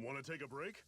Want to take a break?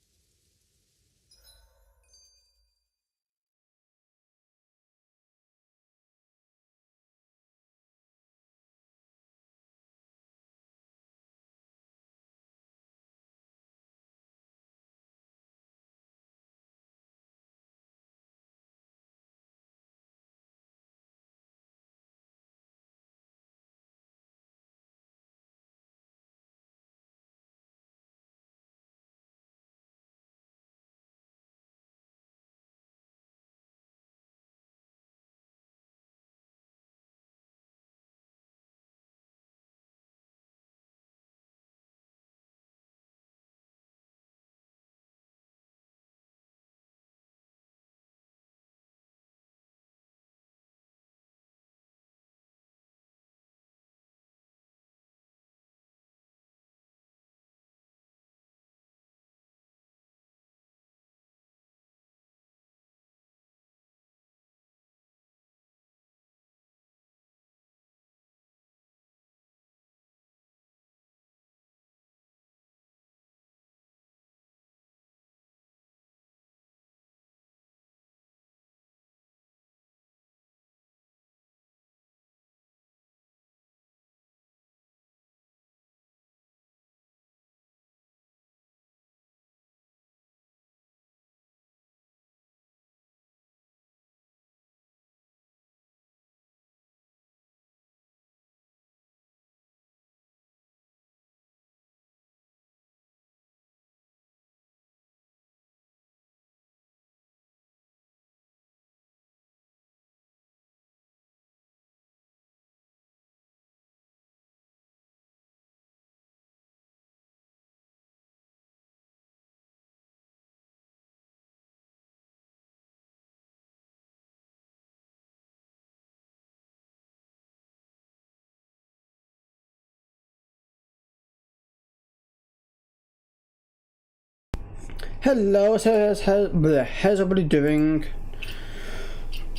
Hello, how's everybody doing?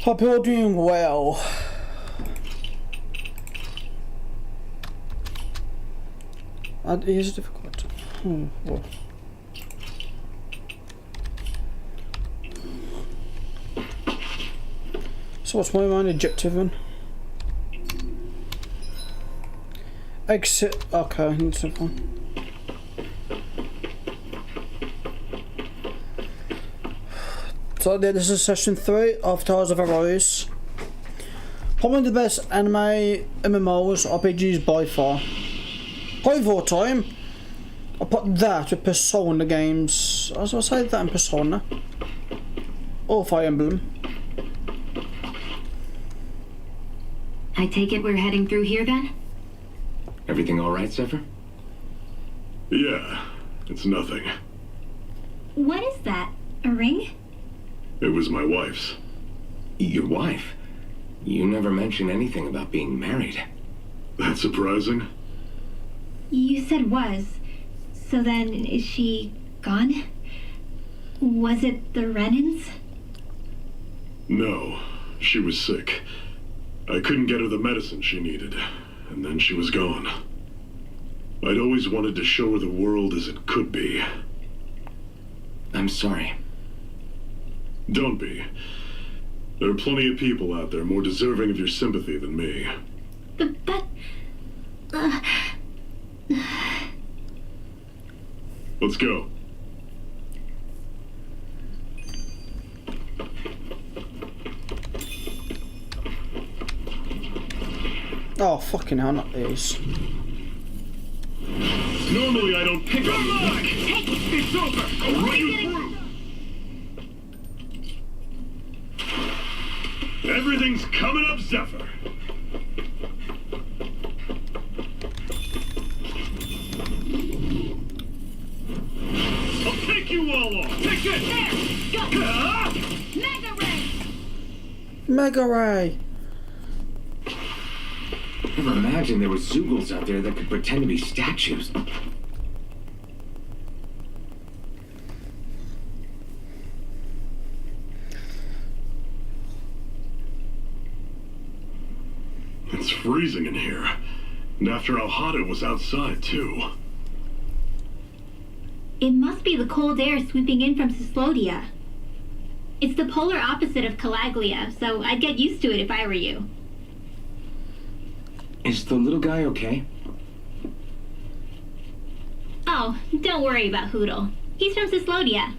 Hope you're doing well. It is difficult. Well. So what's my main objective then? Exit. Okay, that's fine. So this is session 3 of Tales of Arise. Probably the best anime MMOs RPGs by far. Probably of all time. I'll put that with Persona games. I'll say that in Persona. Or Fire Emblem. I take it we're heading through here then? Everything all right, Zephyr? Yeah, it's nothing. What is that? A ring? It was my wife's. Your wife? You never mentioned anything about being married. That's surprising? You said was. So then, is she gone? Was it the Renans? No, she was sick. I couldn't get her the medicine she needed, and then she was gone. I'd always wanted to show her the world as it could be. I'm sorry. Don't be. There are plenty of people out there more deserving of your sympathy than me. Let's go. Oh, fucking hell, not these. Normally I don't pick on you. It's over! I'll run you through! Everything's coming up, Zephyr. I'll take you all on. Take it! There! Go! Mega Ray! Mega Ray! Never imagined there were Zeugles out there that could pretend to be statues. It's freezing in here. And after how hot it was outside, too. It must be the cold air sweeping in from Cyslodia. It's the polar opposite of Calaglia, so I'd get used to it if I were you. Is the little guy okay? Oh, don't worry about Hootle. He's from Cyslodia.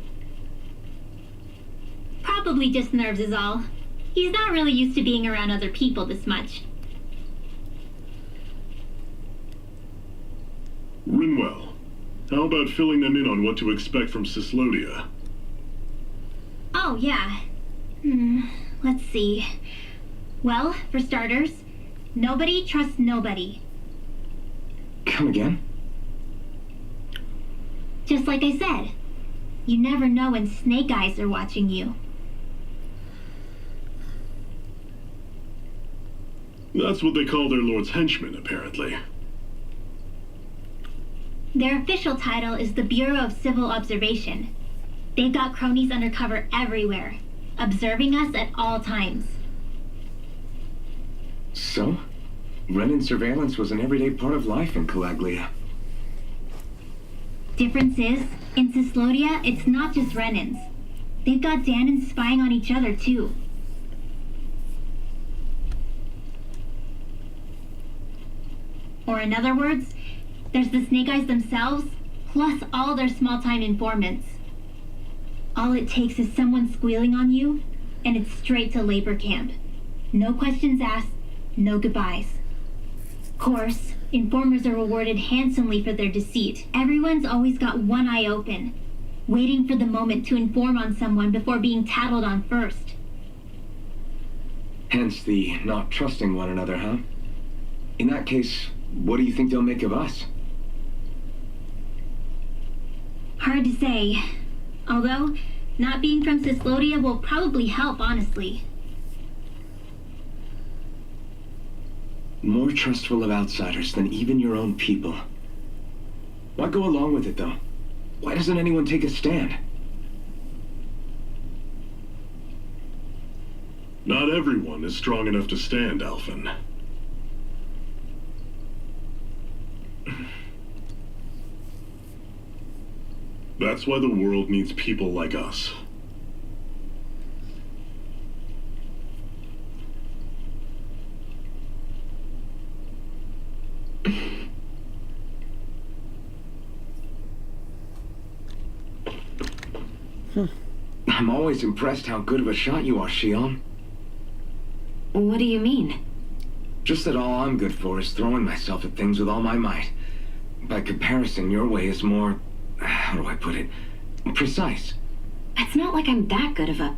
Probably just nerves is all. He's not really used to being around other people this much. Rinwell, how about filling them in on what to expect from Cyslodia? Oh, yeah. Let's see. Well, for starters, nobody trusts nobody. Come again? Just like I said, you never know when Snake Eyes are watching you. That's what they call their lord's henchmen, apparently. Their official title is the Bureau of Civil Observation. They've got cronies undercover everywhere, observing us at all times. So? Renan surveillance was an everyday part of life in Calaglia. Difference is, in Cyslodia, it's not just Renans. They've got Danans spying on each other, too. Or in other words, there's the Snake Eyes themselves, plus all their small-time informants. All it takes is someone squealing on you, and it's straight to labor camp. No questions asked, no goodbyes. Of course, informers are rewarded handsomely for their deceit. Everyone's always got one eye open, waiting for the moment to inform on someone before being tattled on first. Hence the not trusting one another, huh? In that case, what do you think they'll make of us? Hard to say. Although, not being from Cyslodia will probably help, honestly. More trustful of outsiders than even your own people. Why go along with it, though? Why doesn't anyone take a stand? Not everyone is strong enough to stand, Alphen. That's why the world needs people like us. I'm always impressed how good of a shot you are, Shion. What do you mean? Just that all I'm good for is throwing myself at things with all my might. By comparison, your way is more... how do I put it? Precise. It's not like I'm that good of a...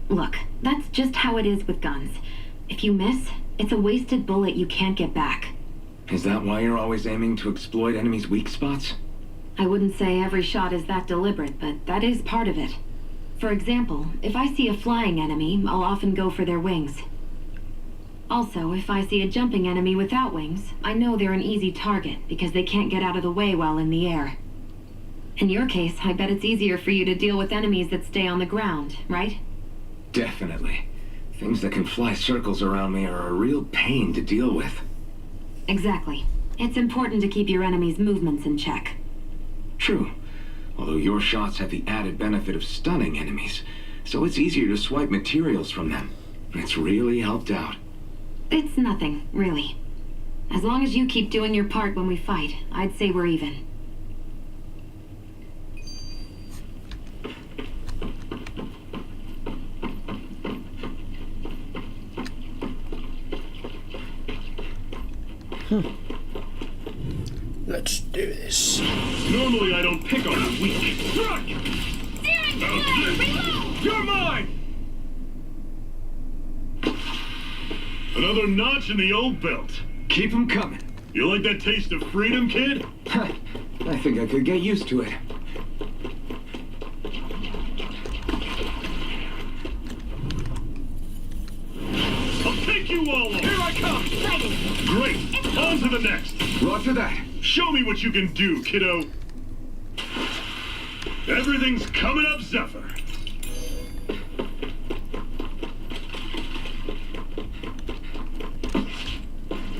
Look, that's just how it is with guns. If you miss, it's a wasted bullet you can't get back. Is that why you're always aiming to exploit enemies' weak spots? I wouldn't say every shot is that deliberate, but that is part of it. For example, if I see a flying enemy, I'll often go for their wings. Also, if I see a jumping enemy without wings, I know they're an easy target because they can't get out of the way while in the air. In your case, I bet it's easier for you to deal with enemies that stay on the ground, right? Definitely. Things that can fly circles around me are a real pain to deal with. Exactly. It's important to keep your enemy's movements in check. True. Although your shots have the added benefit of stunning enemies, so it's easier to swipe materials from them. It's really helped out. It's nothing, really. As long as you keep doing your part when we fight, I'd say we're even. Let's do this. Normally I don't pick on the weak. You're mine! Another notch in the old belt. Keep 'em coming. You like that taste of freedom, kid? I think I could get used to it. I'll take you all on. Here I come! Great! On to the next! Roger that. Show me what you can do, kiddo! Everything's coming up, Zephyr!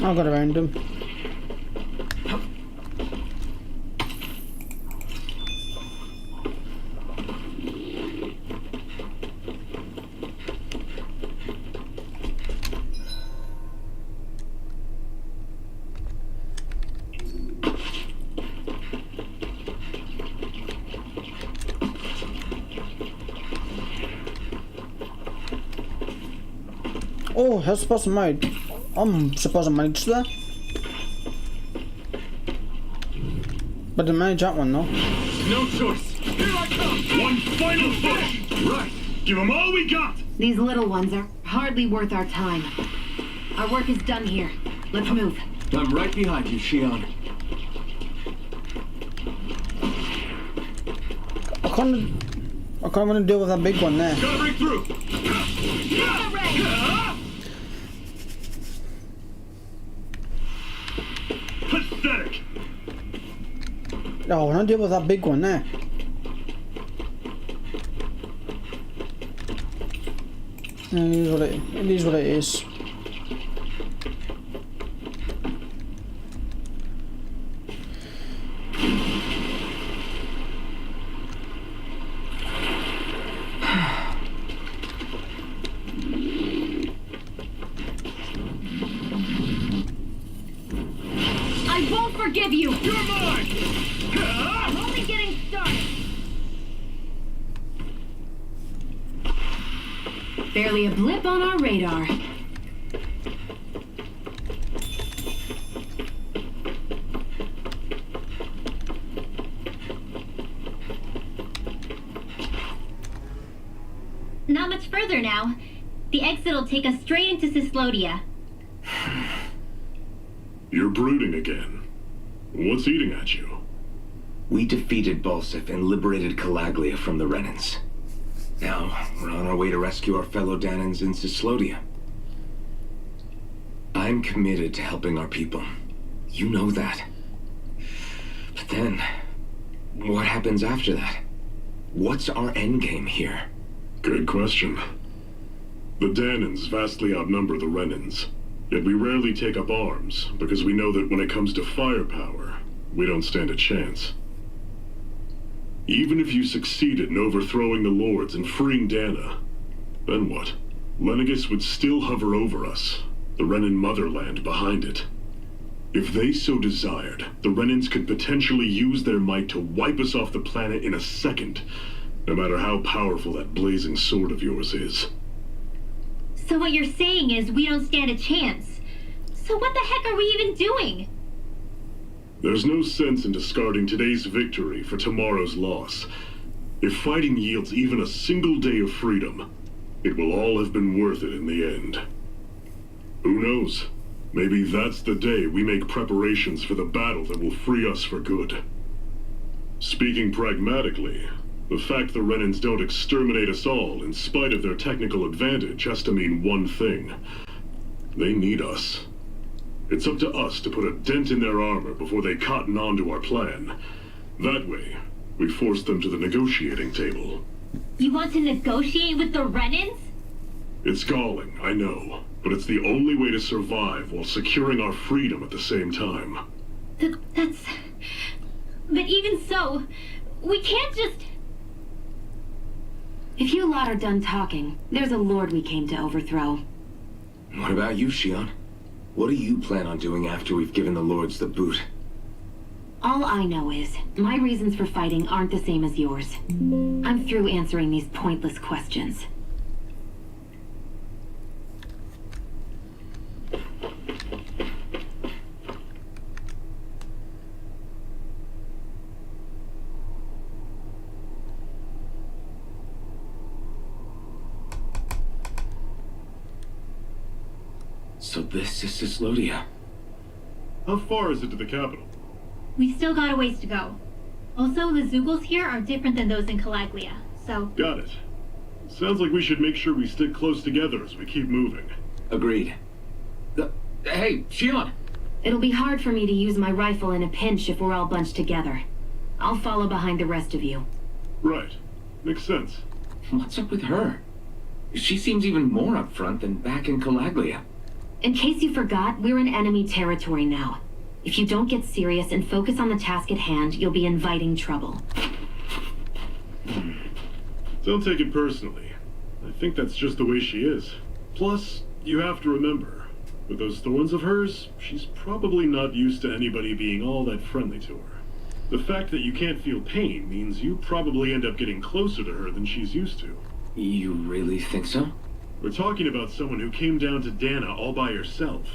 I've got around him. Oh, that's supposed to made. I'm supposed to manage that. But the manage that one though. No choice. Here I come. One final push. Right. Give them all we got. These little ones are hardly worth our time. Our work is done here. Let's move. I'm right behind you, Shion. I can't want to deal with that big one there. Gotta break through. Pathetic. Oh, I want to deal with that big one there. It is what it is. I won't forgive you! You're mine. I'm only getting started! Barely a blip on our radar. Not much further now. The exit will take us straight into Cyslodia. You're brooding again. What's eating at you? We defeated Balsif and liberated Calaglia from the Renans. Now, we're on our way to rescue our fellow Danans in Cyslodia. I'm committed to helping our people. You know that. But then, what happens after that? What's our endgame here? Good question. The Danans vastly outnumber the Renans. Yet we rarely take up arms, because we know that when it comes to firepower, we don't stand a chance. Even if you succeeded in overthrowing the Lords and freeing Dana, then what? Lenegis would still hover over us, the Renan motherland behind it. If they so desired, the Renans could potentially use their might to wipe us off the planet in a second, no matter how powerful that blazing sword of yours is. So what you're saying is we don't stand a chance. So what the heck are we even doing? There's no sense in discarding today's victory for tomorrow's loss. If fighting yields even a single day of freedom, it will all have been worth it in the end. Who knows? Maybe that's the day we make preparations for the battle that will free us for good. Speaking pragmatically, the fact the Renans don't exterminate us all in spite of their technical advantage has to mean one thing. They need us. It's up to us to put a dent in their armor before they cotton on to our plan. That way, we force them to the negotiating table. You want to negotiate with the Renans? It's galling, I know, but it's the only way to survive while securing our freedom at the same time. That's... But even so, we can't just... If you lot are done talking, there's a lord we came to overthrow. What about you, Shion? What do you plan on doing after we've given the Lords the boot? All I know is, my reasons for fighting aren't the same as yours. I'm through answering these pointless questions. So this is Cyslodia. How far is it to the capital? We still got a ways to go. Also, the Zeugles here are different than those in Calaglia, so... Got it. Sounds like we should make sure we stick close together as we keep moving. Agreed. Hey, Shion! It'll be hard for me to use my rifle in a pinch if we're all bunched together. I'll follow behind the rest of you. Right. Makes sense. What's up with her? She seems even more upfront than back in Calaglia. In case you forgot, we're in enemy territory now. If you don't get serious and focus on the task at hand, you'll be inviting trouble. Don't take it personally. I think that's just the way she is. Plus, you have to remember, with those thorns of hers, she's probably not used to anybody being all that friendly to her. The fact that you can't feel pain means you probably end up getting closer to her than she's used to. You really think so? We're talking about someone who came down to Dana all by herself.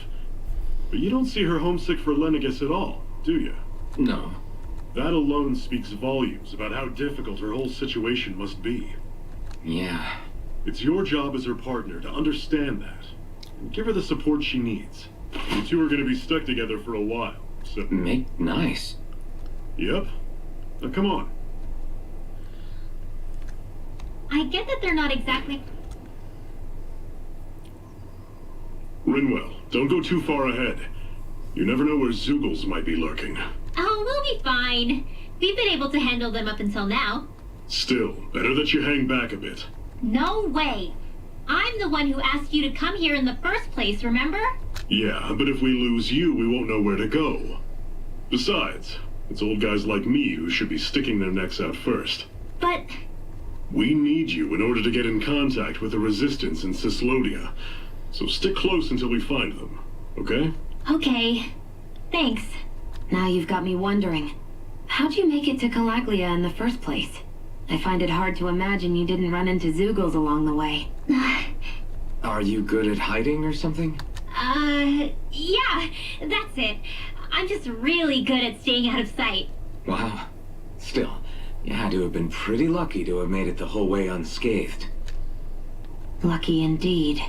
But you don't see her homesick for Lenegis at all, do you? No. That alone speaks volumes about how difficult her whole situation must be. Yeah. It's your job as her partner to understand that, and give her the support she needs. You two are going to be stuck together for a while, so... Make nice. Yep. Now come on. I get that they're not exactly... Rinwell, don't go too far ahead. You never know where Zeugles might be lurking. Oh, we'll be fine. We've been able to handle them up until now. Still, better that you hang back a bit. No way. I'm the one who asked you to come here in the first place, remember? Yeah, but if we lose you, we won't know where to go. Besides, it's old guys like me who should be sticking their necks out first. But... We need you in order to get in contact with the Resistance in Cislodia. So stick close until we find them, okay? Okay. Thanks. Now you've got me wondering. How'd you make it to Calaglia in the first place? I find it hard to imagine you didn't run into Zeugles along the way. Are you good at hiding or something? Yeah, that's it. I'm just really good at staying out of sight. Wow. Still, you had to have been pretty lucky to have made it the whole way unscathed. Lucky indeed.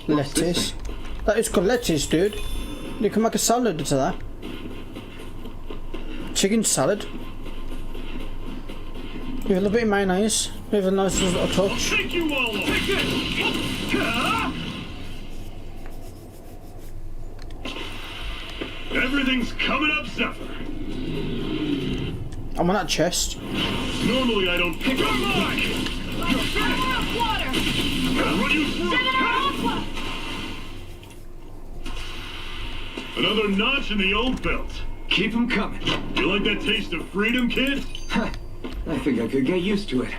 Lettuce. That is called lettuce, dude. You can make a salad to that. Chicken salad. With a little bit of mayonnaise. With a nice little touch. Take you all on. Take it! Everything's coming up, Zephyr. I'm on that chest. Normally I don't pick up quick. I'll run you through. Another notch in the old belt. Keep them coming. You like that taste of freedom, kid? Huh. I think I could get used to it.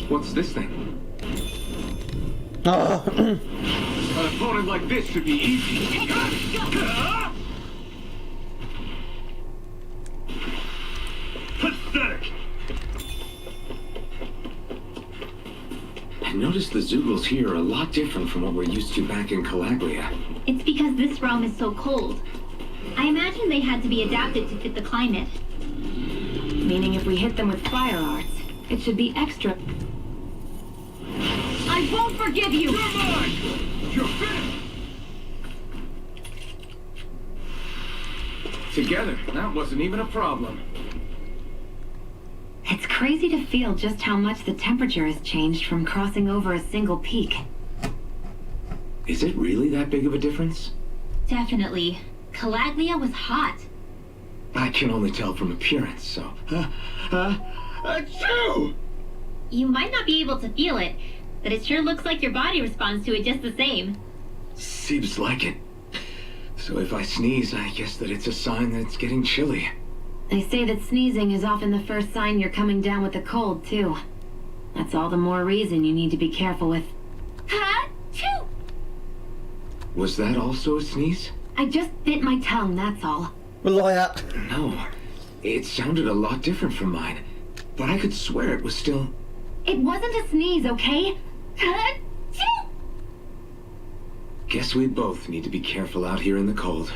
What's this thing? Oh. An opponent like this should be easy. Pathetic. I noticed the Zeugles here are a lot different from what we're used to back in Calaglia. It's because this realm is so cold. I imagine they had to be adapted to fit the climate. Meaning if we hit them with fire arts, it should be extra... I won't forgive you! You're mine! You're finished! Together, that wasn't even a problem. It's crazy to feel just how much the temperature has changed from crossing over a single peak. Is it really that big of a difference? Definitely. Calaglia was hot. I can only tell from appearance, so... Achoo! You might not be able to feel it, but it sure looks like your body responds to it just the same. Seems like it. So if I sneeze, I guess that it's a sign that it's getting chilly. They say that sneezing is often the first sign you're coming down with a cold, too. That's all the more reason you need to be careful with... Ha-choo! Was that also a sneeze? I just bit my tongue, that's all. Liar. No. It sounded a lot different from mine. But I could swear it was still... It wasn't a sneeze, okay? Ha-choo! Guess we both need to be careful out here in the cold.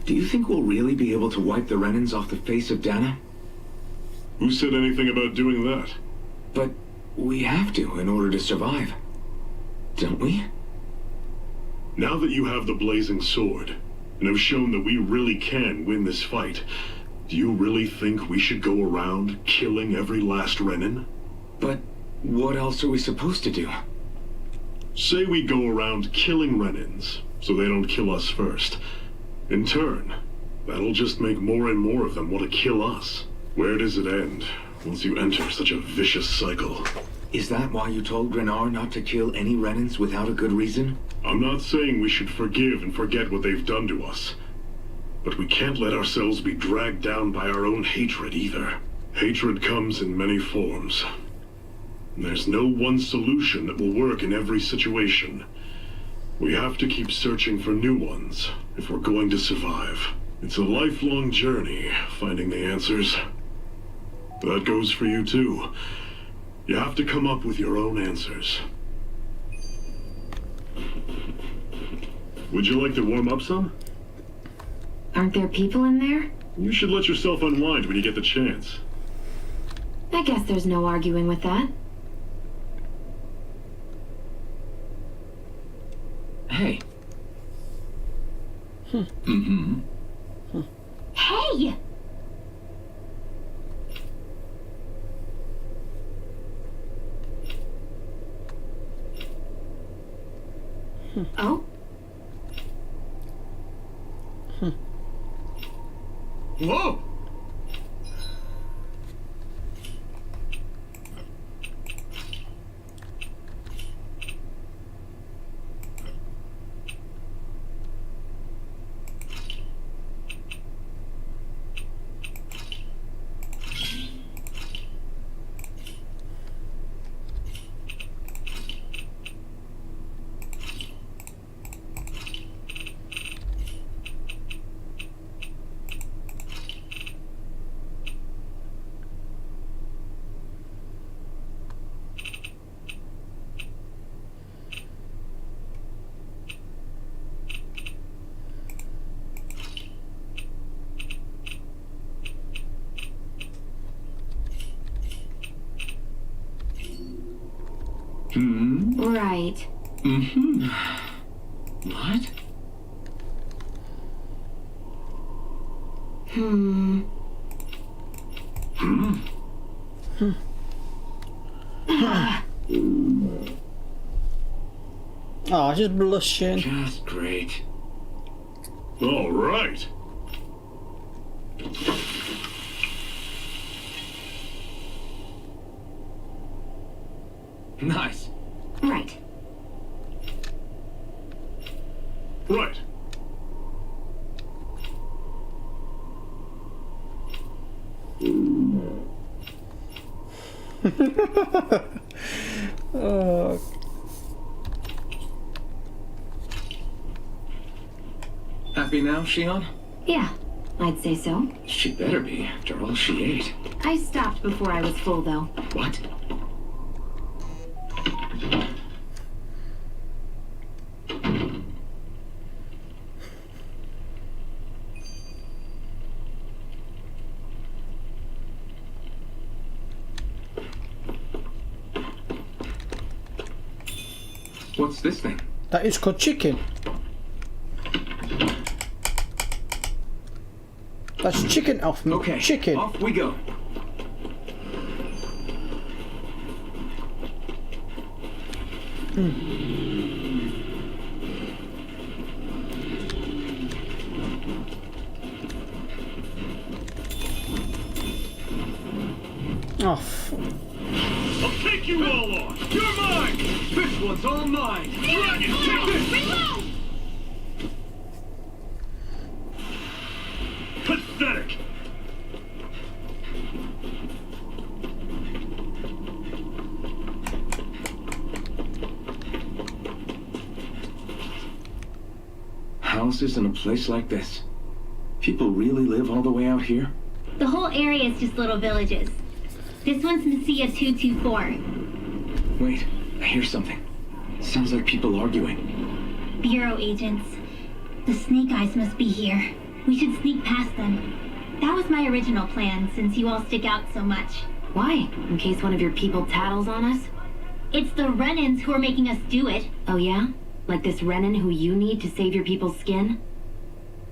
Do you think we'll really be able to wipe the Renans off the face of Dana? Who said anything about doing that? But we have to in order to survive. Don't we? Now that you have the blazing sword, and have shown that we really can win this fight, do you really think we should go around killing every last Renan? But what else are we supposed to do? Say we go around killing Renans, so they don't kill us first. In turn, that'll just make more and more of them want to kill us. Where does it end, once you enter such a vicious cycle? Is that why you told Grenar not to kill any Renans without a good reason? I'm not saying we should forgive and forget what they've done to us. but we can't let ourselves be dragged down by our own hatred either. Hatred comes in many forms. There's no one solution that will work in every situation. We have to keep searching for new ones if we're going to survive. It's a lifelong journey, finding the answers. That goes for you too. You have to come up with your own answers. Would you like to warm up some? Aren't there people in there? You should let yourself unwind when you get the chance. I guess there's no arguing with that. Hey. Hey! Oh? Whoa! Right. What? Oh, just blushing. Just great. All right. Nice. Right. Right. Oh, Happy now, Shion? Yeah, I'd say so. She better be, after all she ate. I stopped before I was full, though. What? What's this thing? that is called chicken. That's chicken, Elfman. Okay, Chicken. off we go. Oh, I'll take you all on. You're mine. This one's all mine. Dragon, take this. Reload! Pathetic. Houses in a place like this. People really live all the way out here? The whole area is just little villages. This one's Messiah 224. Wait, I hear something. Sounds like people arguing. Bureau agents. The Snake Eyes must be here. We should sneak past them. That was my original plan, since you all stick out so much. Why? In case one of your people tattles on us? It's the Renans who are making us do it. Oh yeah? Like this Renan who you need to save your people's skin?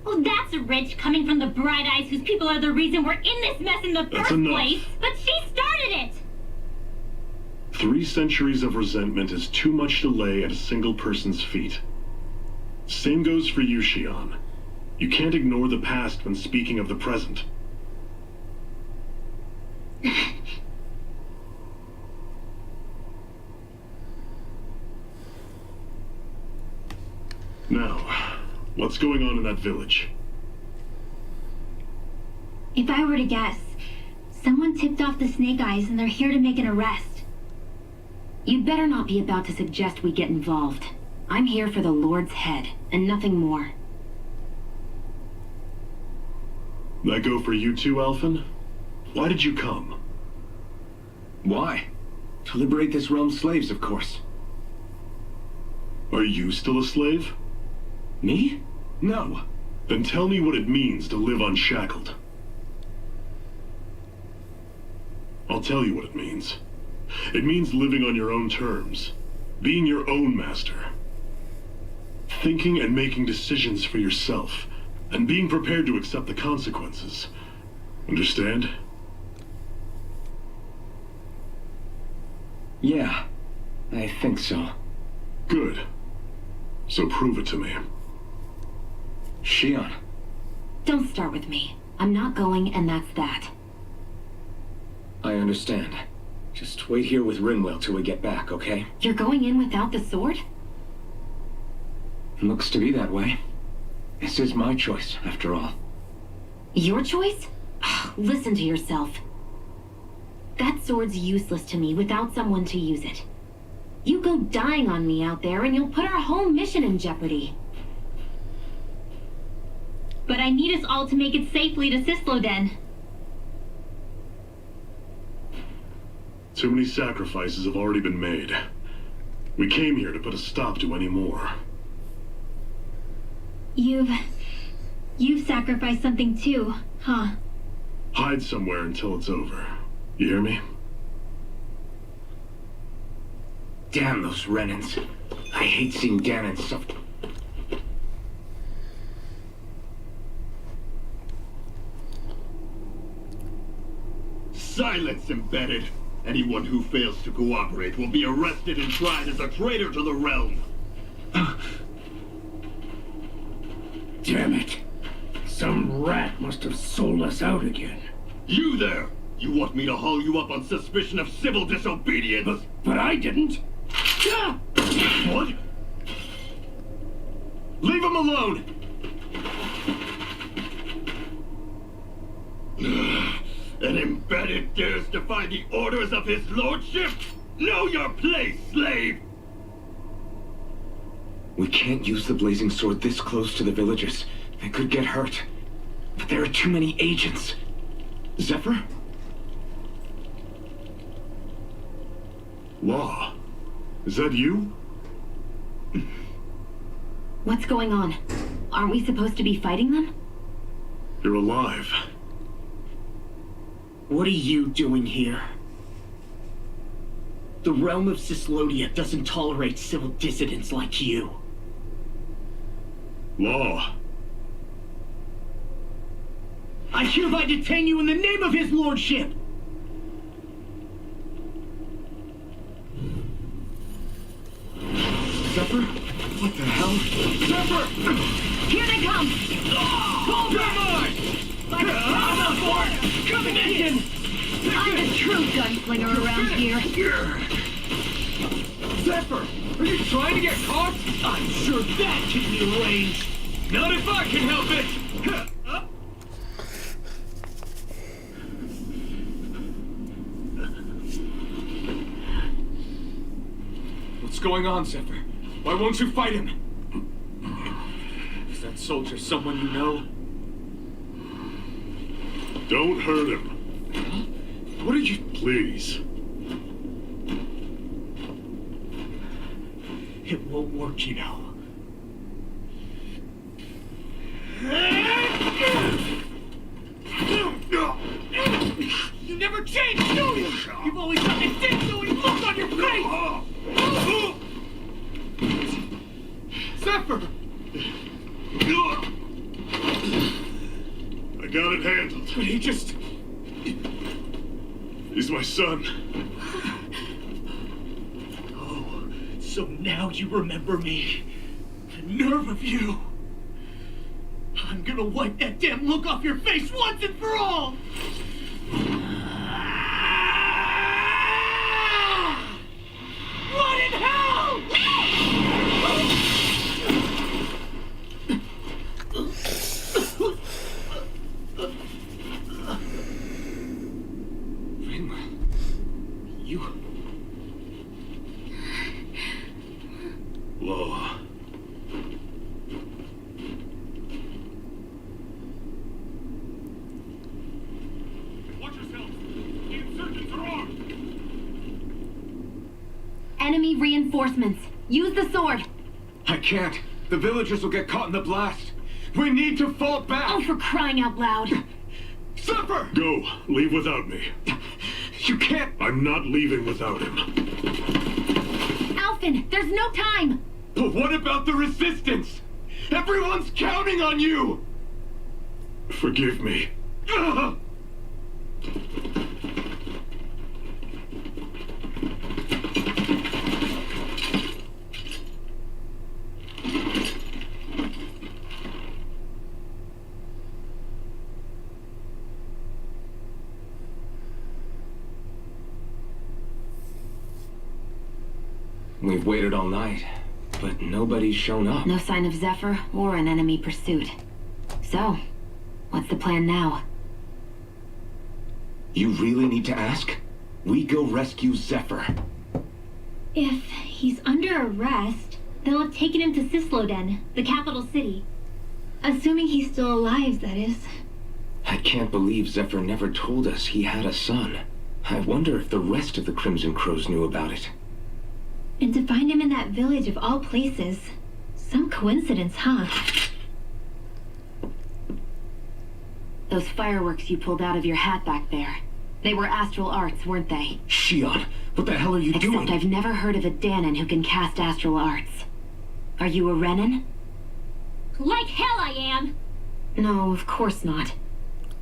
Oh, that's rich coming from the Bright Eyes whose people are the reason we're in this mess in the That's first enough. place. But she started it! 3 centuries of resentment is too much to lay at a single person's feet. Same goes for you, Shion. You can't ignore the past when speaking of the present. Now, what's going on in that village? If I were to guess, someone tipped off the Snake Eyes and they're here to make an arrest. You'd better not be about to suggest we get involved. I'm here for the Lord's head, and nothing more. That go for you too, Alphen? Why did you come? Why? To liberate this realm's slaves, of course. Are you still a slave? Me? No. Then tell me what it means to live unshackled. I'll tell you what it means. It means living on your own terms, being your own master, thinking and making decisions for yourself, and being prepared to accept the consequences. Understand? Yeah, I think so. Good. So prove it to me. Shion. Don't start with me. I'm not going, and that's that. I understand. Just wait here with Rinwell till we get back, okay? You're going in without the sword? Looks to be that way. This is my choice, after all. Your choice? Listen to yourself. That sword's useless to me without someone to use it. You go dying on me out there and you'll put our whole mission in jeopardy. But I need us all to make it safely to Sisloden. Too many sacrifices have already been made. We came here to put a stop to any more. You've sacrificed something too, huh? Hide somewhere until it's over. You hear me? Damn those Renans. I hate seeing Ganon suffer. Silence, Embedded! Anyone who fails to cooperate will be arrested and tried as a traitor to the realm. Damn it. Some rat must have sold us out again. You there! You want me to haul you up on suspicion of civil disobedience? But I didn't. Ah! What? Leave him alone! An Embedded dares defy the orders of his lordship? Know your place, slave! We can't use the blazing sword this close to the villagers. They could get hurt. But there are too many agents. Zephyr? Law? Is that you? What's going on? Aren't we supposed to be fighting them? You're alive. What are you doing here? The realm of Sislodia doesn't tolerate civil dissidents like you. Law. I hereby detain you in the name of his lordship! Zephyr? What the hell? Zephyr! Here they come! Hold You're mine! I'm on board! Coming in! I'm the true gunslinger around here. Zephyr! Are you trying to get caught? I'm sure that can be arranged! Not if I can help it! What's going on, Zephyr? Why won't you fight him? Is that soldier someone you know? Don't hurt him. What are you... Please. It won't work, you know. You never change, do you? You've always got the dick-doing look on your face! Zephyr! I got it handled. But he just... He's my son. Oh, so now you remember me. The nerve of you. I'm gonna wipe that damn look off your face once and for all! What in hell? enemy reinforcements. Use the sword. I can't. The villagers will get caught in the blast. We need to fall back. Oh, for crying out loud. Zephyr! Go. Leave without me. You can't. I'm not leaving without him. Alphen, there's no time. But what about the resistance? Everyone's counting on you! Forgive me. Ugh! We've waited all night, but nobody's shown up. No sign of Zephyr or an enemy pursuit. So, what's the plan now? You really need to ask? We go rescue Zephyr. If he's under arrest, they'll have taken him to Cisloden, the capital city. Assuming he's still alive, that is. I can't believe Zephyr never told us he had a son. I wonder if the rest of the Crimson Crows knew about it. And to find him in that village of all places. Some coincidence, huh? Those fireworks you pulled out of your hat back there. They were astral arts, weren't they? Shion, what the hell are you Except doing? I've never heard of a Danon who can cast astral arts. Are you a Renan? Like hell I am! No, of course not.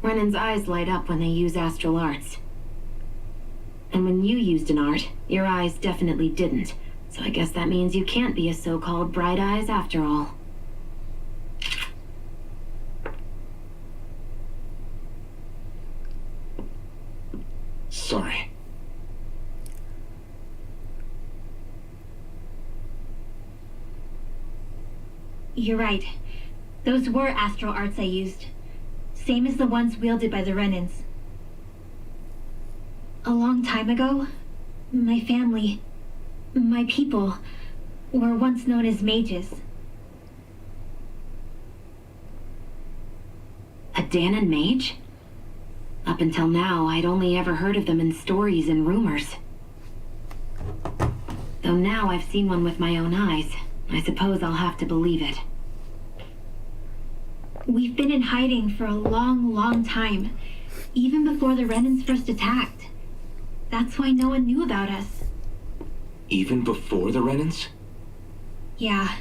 Renan's eyes light up when they use astral arts. And when you used an art, your eyes definitely didn't. So I guess that means you can't be a so-called bright eyes after all. Sorry. You're right. Those were astral arts I used. Same as the ones wielded by the Renans. A long time ago, my family, my people, were once known as mages. A Danon mage? Up until now, I'd only ever heard of them in stories and rumors. Though now I've seen one with my own eyes, I suppose I'll have to believe it. We've been in hiding for a long, long time, even before the Renans first attacked. That's why no one knew about us. Even before the Renans? Yeah.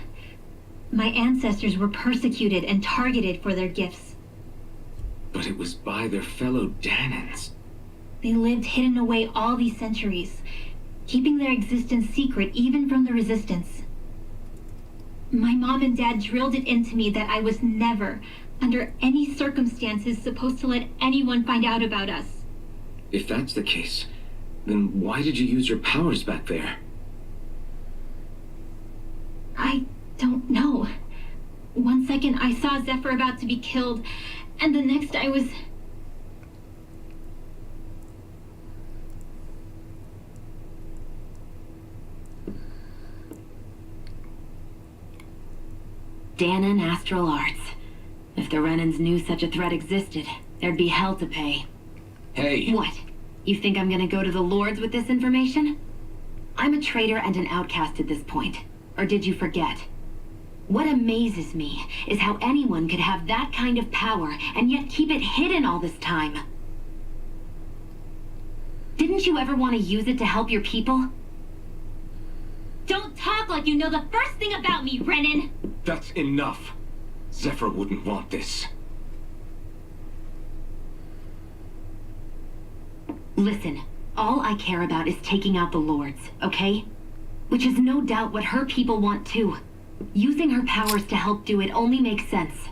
My ancestors were persecuted and targeted for their gifts. But it was by their fellow Danons. They lived hidden away all these centuries, keeping their existence secret even from the Resistance. My mom and dad drilled it into me that I was never, under any circumstances, supposed to let anyone find out about us. If that's the case, then why did you use your powers back there? I don't know. One second I saw Zephyr about to be killed, and the next I was... Danon astral arts. If the Renans knew such a threat existed, there'd be hell to pay. Hey! What? You think I'm gonna go to the Lords with this information? I'm a traitor and an outcast at this point. Or did you forget? What amazes me is how anyone could have that kind of power and yet keep it hidden all this time. Didn't you ever want to use it to help your people? Don't talk like you know the first thing about me, Renan! That's enough! Zephyr wouldn't want this. Listen, all I care about is taking out the Lords, okay? Which is no doubt what her people want too. Using her powers to help do it only makes sense.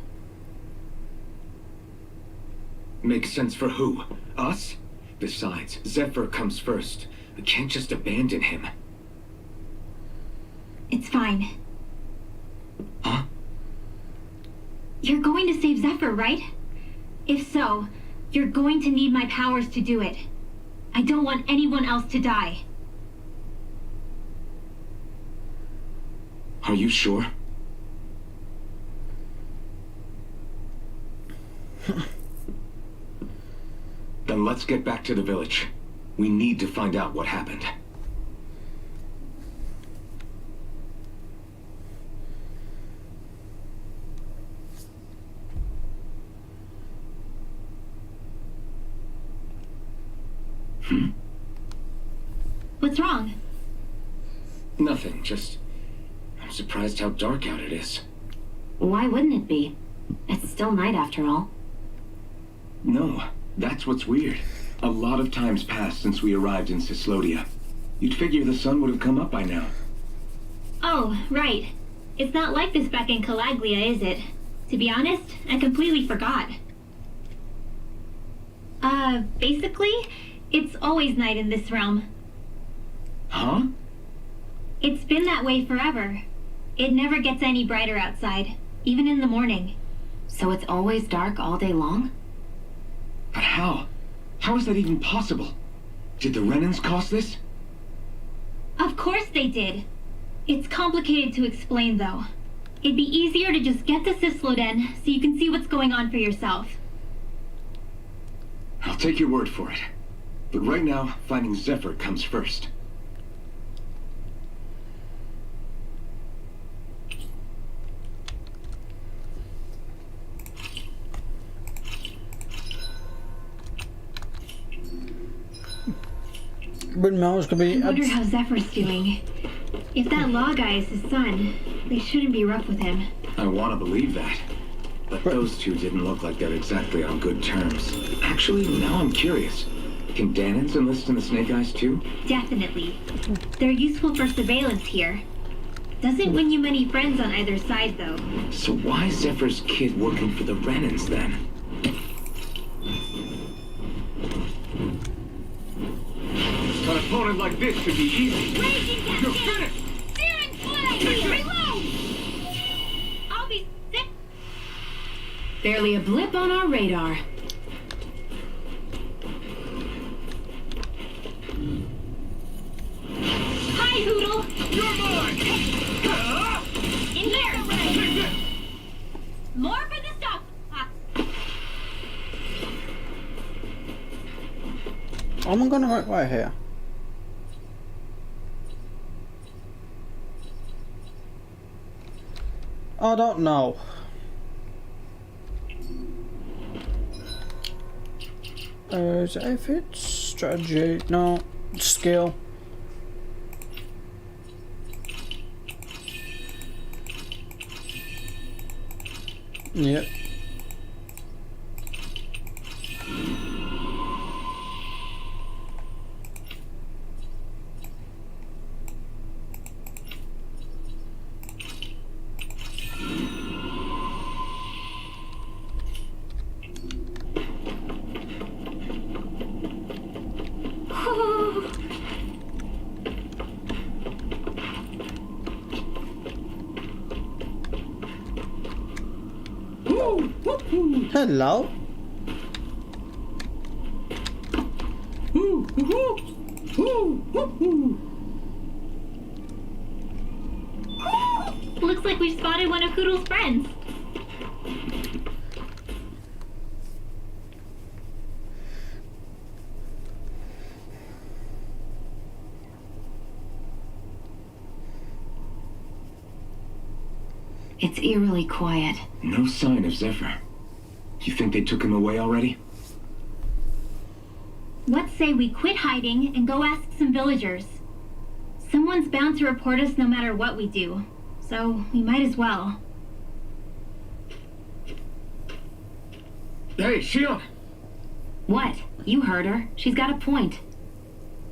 Makes sense for who? Us? Besides, Zephyr comes first. We can't just abandon him. It's fine. Huh? You're going to save Zephyr, right? If so, you're going to need my powers to do it. I don't want anyone else to die. Are you sure? Then let's get back to the village. We need to find out what happened. What's wrong? Nothing, just... I'm surprised how dark out it is. Why wouldn't it be? It's still night after all. No, that's what's weird. A lot of time's passed since we arrived in Cyslodia. You'd figure the sun would have come up by now. Oh, right. It's not like this back in Calaglia, is it? To be honest, I completely forgot. Basically, it's always night in this realm. Huh? It's been that way forever. It never gets any brighter outside, even in the morning. So it's always dark all day long? But how? How is that even possible? Did the Renans cause this? Of course they did. It's complicated to explain, though. It'd be easier to just get to Cysloden so you can see what's going on for yourself. I'll take your word for it. But right now, finding Zephyr comes first. Windmills could be. I wonder how Zephyr's doing. If that law guy is his son, they shouldn't be rough with him. I want to believe that. But those two didn't look like they're exactly on good terms. Actually, now I'm curious. Can Danans enlist in the Snake Eyes too? Definitely. They're useful for surveillance here. Doesn't win you many friends on either side, though. So why is Zephyr's kid working for the Renans then? An opponent like this should be easy. Raging You're Captain! finished! Searing Flame! Reload! I'll be sick. Barely a blip on our radar. Hi, Hoodle! You're mine! In here! Take this! More for the stock! Am I going the right way here? I don't know. Is it efforts? Strategy? No. Skill. Yep. Hello. Looks like we spotted one of Hoodle's friends. It's eerily quiet. No sign of Zephyr. You think they took him away already? Let's say we quit hiding and go ask some villagers. Someone's bound to report us no matter what we do, so we might as well. Hey, Shion! What? You heard her. She's got a point.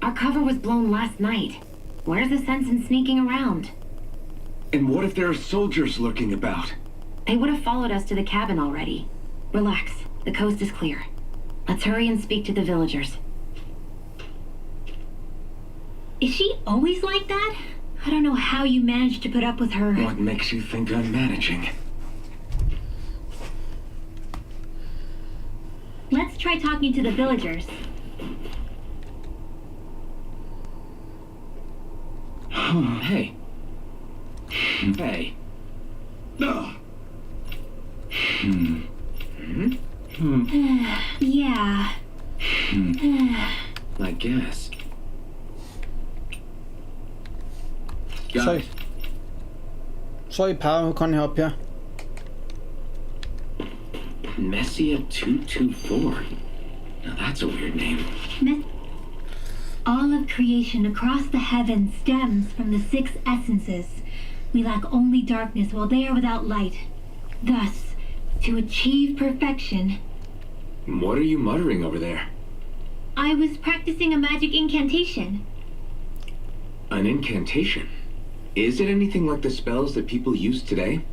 Our cover was blown last night. Where's the sense in sneaking around? And what if there are soldiers lurking about? They would have followed us to the cabin already. Relax. The coast is clear. Let's hurry and speak to the villagers. Is she always like that? I don't know how you managed to put up with her. What makes you think I'm managing? Let's try talking to the villagers. Hey. Hey. Yeah. I guess. Sorry. Sorry, pal, I can't help you. Messia 224. Now that's a weird name. All of creation across the heavens stems from the six essences. We lack only darkness while they are without light. Thus, to achieve perfection, What are you muttering over there? I was practicing a magic incantation. An incantation? Is it anything like the spells that people use today?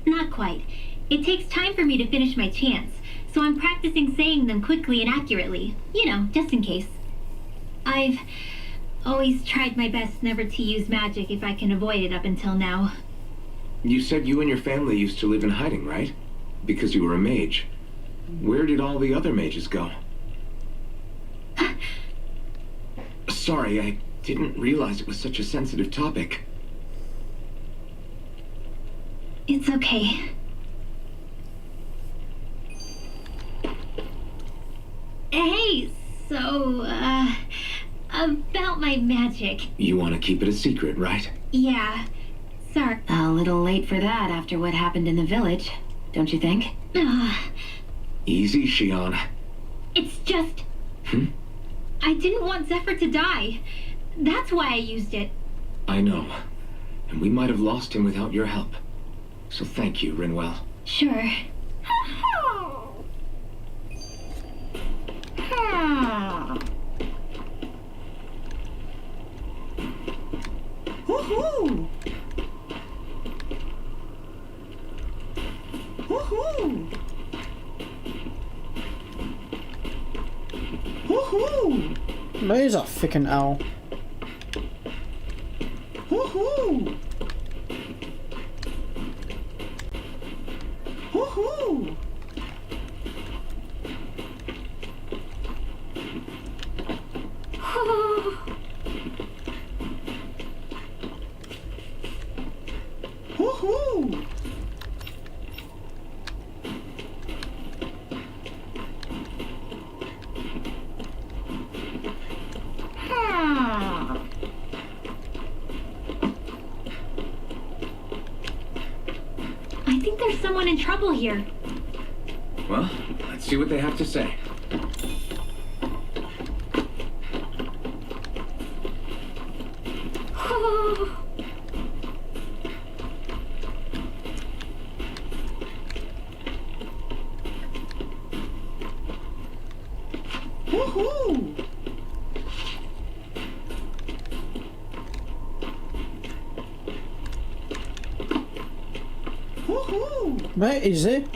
Not quite. It takes time for me to finish my chants, so I'm practicing saying them quickly and accurately. You know, just in case. I've always tried my best never to use magic if I can avoid it up until now. You said you and your family used to live in hiding, right? Because you were a mage. Where did all the other mages go? Sorry, I didn't realize it was such a sensitive topic. It's okay. Hey, so, about my magic. You want to keep it a secret, right? Yeah. Sorry. A little late for that after what happened in the village, don't you think? Easy, Shion. It's just... Hmm? I didn't want Zephyr to die. That's why I used it. I know. And we might have lost him without your help. So thank you, Rinwell. Sure. Woohoo! Woohoo! Woohoo! There's a freaking owl. Woohoo! Woohoo! Woohoo! I think there's someone in trouble here. Well, let's see what they have to say. Woohoo! Woohoo! Where is it?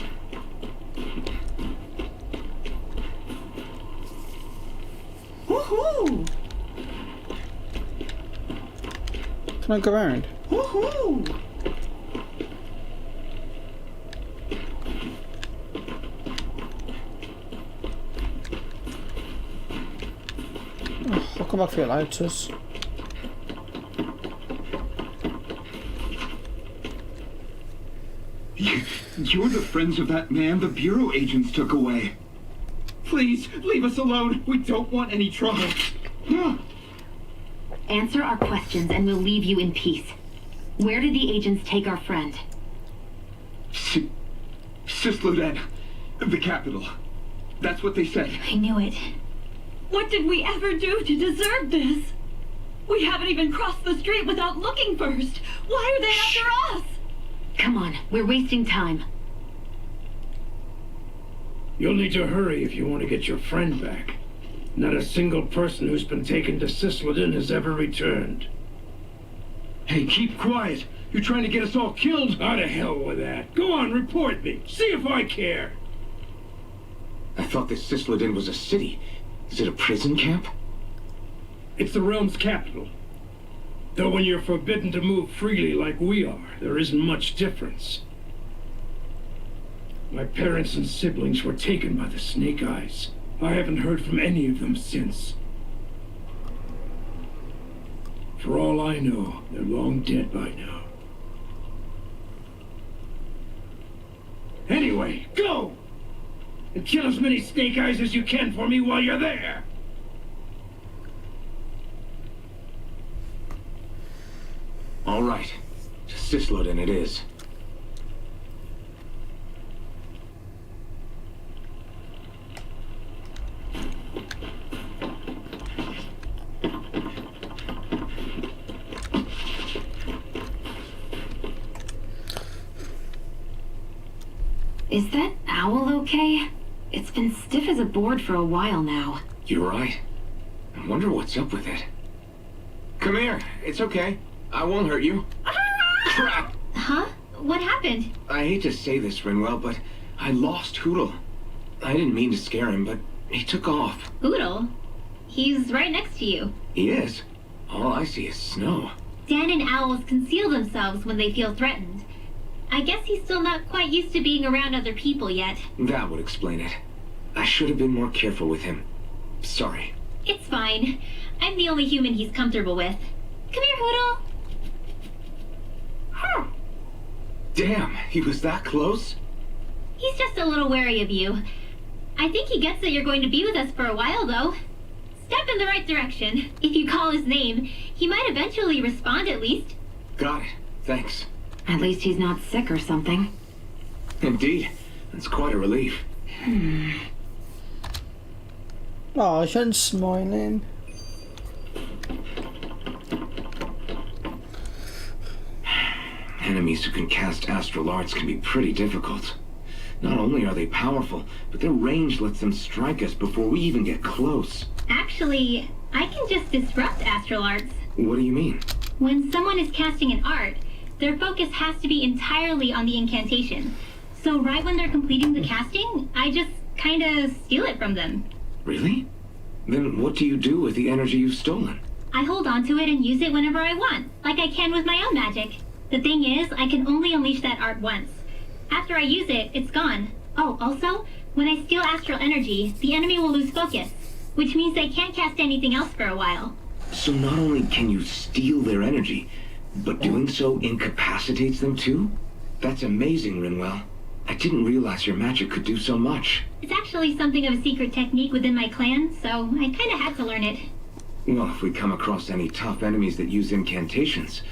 Woohoo! Can I go around? Woohoo! I'll come back for your lighters. You're the friends of that man the Bureau agents took away. Please, leave us alone. We don't want any trouble. Answer our questions and we'll leave you in peace. Where did the agents take our friend? Sisluden, the capital. That's what they said. I knew it. What did we ever do to deserve this? We haven't even crossed the street without looking first. Why are they after us? Come on, we're wasting time. You'll need to hurry if you want to get your friend back. Not a single person who's been taken to Sisleden has ever returned. Hey, keep quiet. You're trying to get us all killed. Out of hell with that. Go on, report me. See if I care. I thought this Sisleden was a city. Is it a prison camp? It's the realm's capital. Though when you're forbidden to move freely like we are, there isn't much difference. My parents and siblings were taken by the Snake Eyes. I haven't heard from any of them since. For all I know, they're long dead by now. Anyway, go! And kill as many Snake Eyes as you can for me while you're there! All right. To Sisleden it is. Is that owl okay? It's been stiff as a board for a while now. You're right. I wonder what's up with it. Come here. It's okay. I won't hurt you. Crap! Huh? What happened? I hate to say this, Rinwell, but I lost Hootle. I didn't mean to scare him, but he took off. Oodle? He's right next to you. He is. All I see is snow. Dan and owls conceal themselves when they feel threatened. I guess he's still not quite used to being around other people yet. That would explain it. I should have been more careful with him. Sorry. It's fine. I'm the only human he's comfortable with. Come here, Hoodle. Damn, he was that close? He's just a little wary of you. I think he gets that you're going to be with us for a while, though. Step in the right direction. If you call his name, he might eventually respond at least. Got it. Thanks. At least he's not sick or something. Indeed. That's quite a relief. Oh, she's smiling. Enemies who can cast astral arts can be pretty difficult. Not only are they powerful, but their range lets them strike us before we even get close. Actually, I can just disrupt astral arts. What do you mean? When someone is casting an art, their focus has to be entirely on the incantation. So right when they're completing the casting, I just kinda steal it from them. Really? Then what do you do with the energy you've stolen? I hold on to it and use it whenever I want, like I can with my own magic. The thing is, I can only unleash that art once. After I use it, it's gone. Oh, also, when I steal astral energy, the enemy will lose focus, which means they can't cast anything else for a while. So not only can you steal their energy, but doing so incapacitates them too? That's amazing, Rinwell. I didn't realize your magic could do so much. It's actually something of a secret technique within my clan, so I kinda had to learn it. Well, if we come across any tough enemies that use incantations,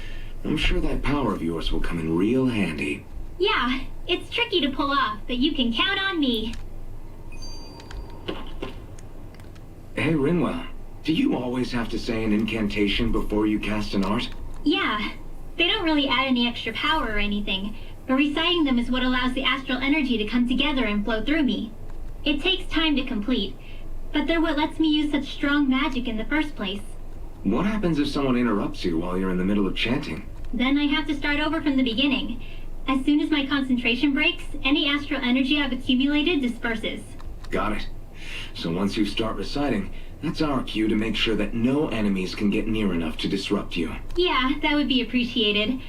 I'm sure that power of yours will come in real handy. Yeah, it's tricky to pull off, but you can count on me. Hey, Rinwell, do you always have to say an incantation before you cast an art? Yeah, they don't really add any extra power or anything, but reciting them is what allows the astral energy to come together and flow through me. It takes time to complete, but they're what lets me use such strong magic in the first place. What happens if someone interrupts you while you're in the middle of chanting? Then I have to start over from the beginning. As soon as my concentration breaks, any astral energy I've accumulated disperses. Got it. So once you start reciting, that's our cue to make sure that no enemies can get near enough to disrupt you. Yeah, that would be appreciated.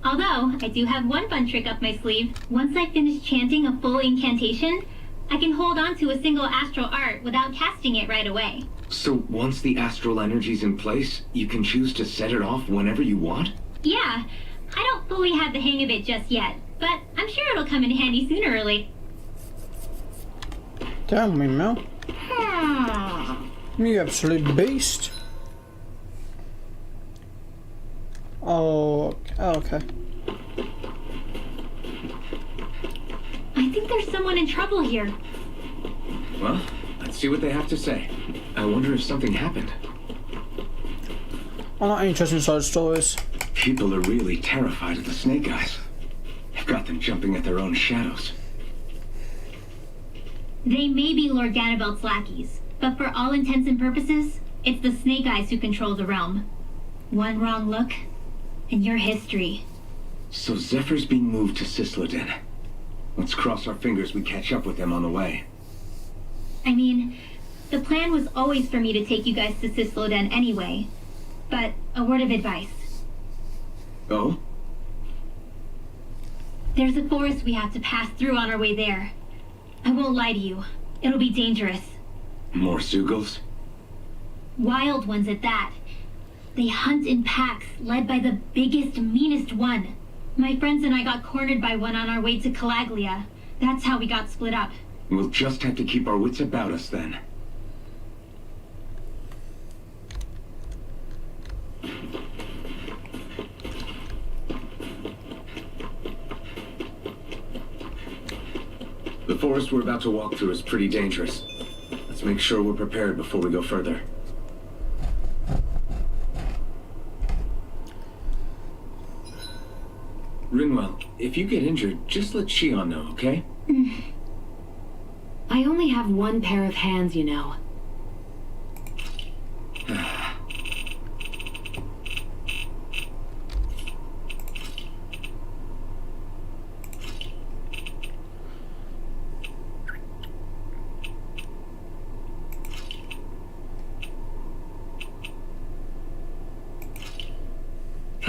Although, I do have one fun trick up my sleeve. Once I finish chanting a full incantation, I can hold on to a single astral art without casting it right away. So once the astral energy's in place, you can choose to set it off whenever you want? Yeah, I don't fully have the hang of it just yet, but I'm sure it'll come in handy sooner or later. Tell me, Mel. You absolute beast. Oh, okay. I think there's someone in trouble here. Well, let's see what they have to say. I wonder if something happened. I like interesting side stories. People are really terrified of the Snake Eyes. They've got them jumping at their own shadows. They may be Lord Ganabelt's lackeys, but for all intents and purposes, it's the Snake Eyes who control the realm. One wrong look, and your history. So Zephyr's being moved to Cisloden. Let's cross our fingers we catch up with them on the way. I mean, the plan was always for me to take you guys to Cisloden anyway. But a word of advice. Oh? There's a forest we have to pass through on our way there. I won't lie to you. It'll be dangerous. More Sugals? Wild ones at that. They hunt in packs, led by the biggest, meanest one. My friends and I got cornered by one on our way to Calaglia. That's how we got split up. We'll just have to keep our wits about us then. The forest we're about to walk through is pretty dangerous. Let's make sure we're prepared before we go further. Rinwell, if you get injured, just let Shion know, okay? I only have one pair of hands, you know.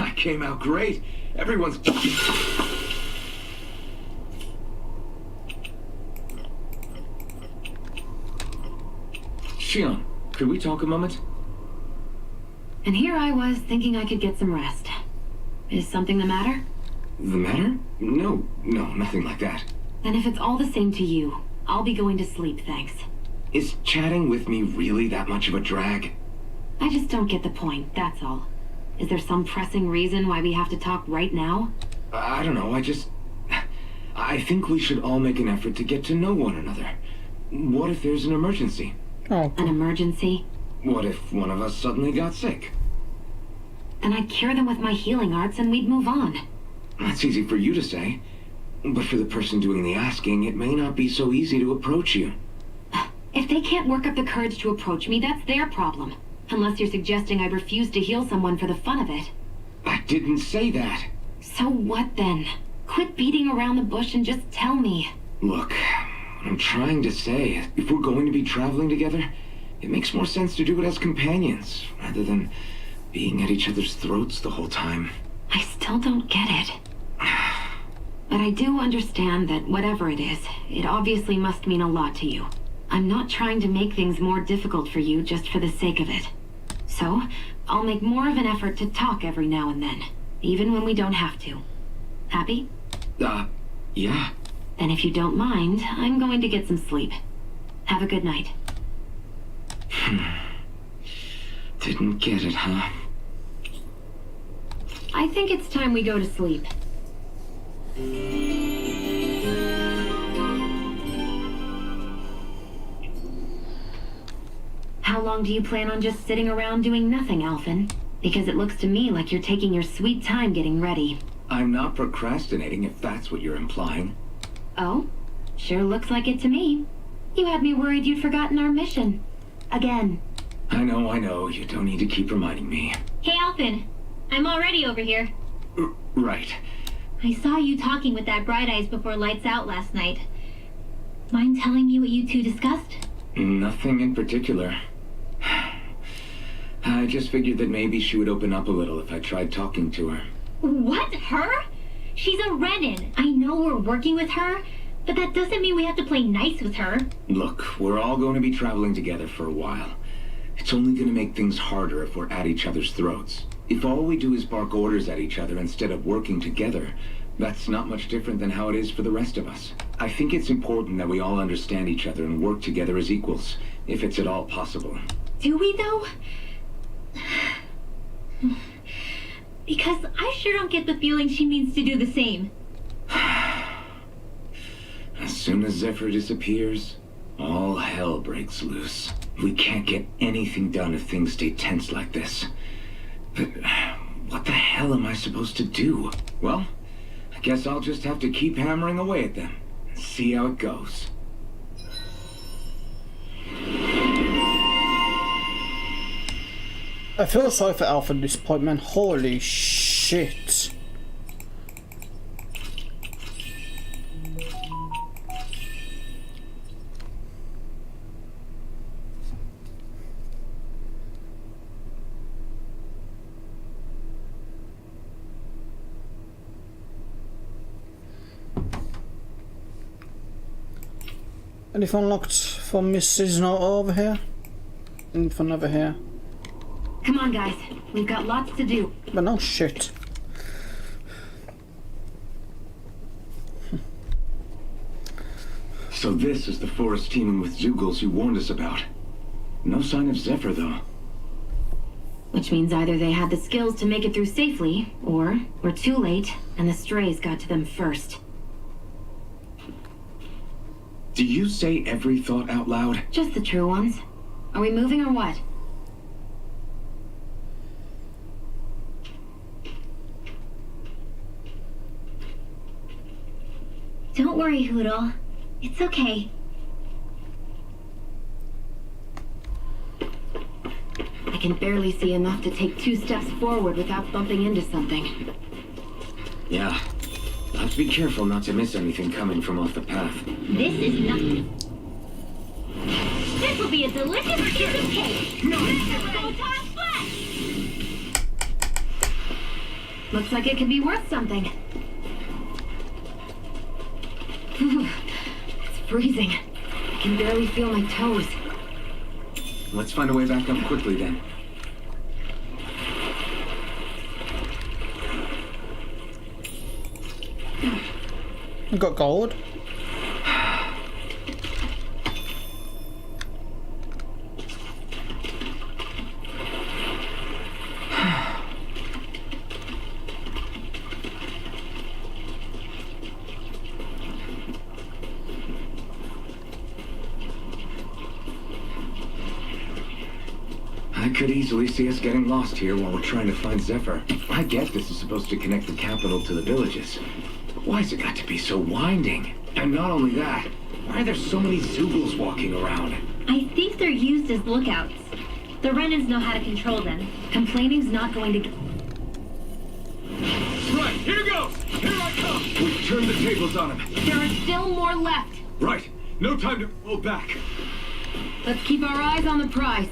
I came out great. Everyone's... Shion, could we talk a moment? And here I was thinking I could get some rest. Is something the matter? The matter? No, nothing like that. Then if it's all the same to you, I'll be going to sleep, thanks. Is chatting with me really that much of a drag? I just don't get the point, that's all. Is there some pressing reason why we have to talk right now? I don't know, I think we should all make an effort to get to know one another. What if there's an emergency? Oh, An emergency? What if one of us suddenly got sick? Then I'd cure them with my healing arts and we'd move on. That's easy for you to say. But for the person doing the asking, it may not be so easy to approach you. If they can't work up the courage to approach me, that's their problem. Unless you're suggesting I refuse to heal someone for the fun of it. I didn't say that. So what then? Quit beating around the bush and just tell me. Look, what I'm trying to say, if we're going to be traveling together, it makes more sense to do it as companions, rather than being at each other's throats the whole time. I still don't get it. But I do understand that whatever it is, it obviously must mean a lot to you. I'm not trying to make things more difficult for you just for the sake of it. So, I'll make more of an effort to talk every now and then, even when we don't have to. Happy? Yeah. Then if you don't mind, I'm going to get some sleep. Have a good night. Didn't get it, huh? I think it's time we go to sleep. How long do you plan on just sitting around doing nothing, Alphen? Because it looks to me like you're taking your sweet time getting ready. I'm not procrastinating, if that's what you're implying. Oh? Sure looks like it to me. You had me worried you'd forgotten our mission. Again. I know. You don't need to keep reminding me. Hey, Alphen. I'm already over here. Right. I saw you talking with that Bright Eyes before lights out last night. Mind telling me what you two discussed? Nothing in particular. I just figured that maybe she would open up a little if I tried talking to her. What? Her? She's a Renan. I know we're working with her, but that doesn't mean we have to play nice with her. Look, we're all going to be traveling together for a while. It's only going to make things harder if we're at each other's throats. If all we do is bark orders at each other instead of working together, that's not much different than how it is for the rest of us. I think it's important that we all understand each other and work together as equals, if it's at all possible. Do we, though? Because I sure don't get the feeling she means to do the same. As soon as Zephyr disappears, all hell breaks loose. We can't get anything done if things stay tense like this. But what the hell am I supposed to do? Well, I guess I'll just have to keep hammering away at them and see how it goes. I feel sorry for Alpha at this point, man. Holy shit. Anything unlocked for Mrs. Not over here? Anything over here? Come on, guys. We've got lots to do. But no shit. So this is the forest teeming with Zeugles you warned us about. No sign of Zephyr, though. Which means either they had the skills to make it through safely, or we're too late and the strays got to them first. Do you say every thought out loud? Just the true ones. Are we moving or what? Don't worry, Hootle. It's okay. I can barely see enough to take 2 steps forward without bumping into something. Yeah. I'll have to be careful not to miss anything coming from off the path. This is nothing. This will be a delicious piece of cake. No, Looks like it could be worth something. Whew. It's freezing. I can barely feel my toes. Let's find a way back up quickly then. I got gold. I could easily see us getting lost here while we're trying to find Zephyr. I get this is supposed to connect the capital to the villages. But why's it got to be so winding? And not only that, why are there so many Zugals walking around? I think they're used as lookouts. The Renans know how to control them. Complaining's not going to... Right, here goes! Here I come! We've turned the tables on him. There are still more left. Right, no time to pull back. Let's keep our eyes on the prize.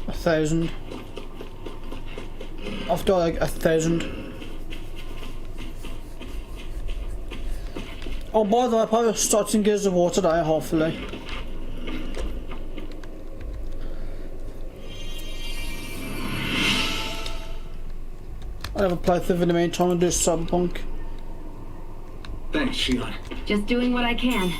1,000. I've got like 1,000. Oh, by the way, I probably starting Gears of War today, hopefully. I have a playthrough in the meantime and do Cyberpunk. Thanks, Shion. Just doing what I can.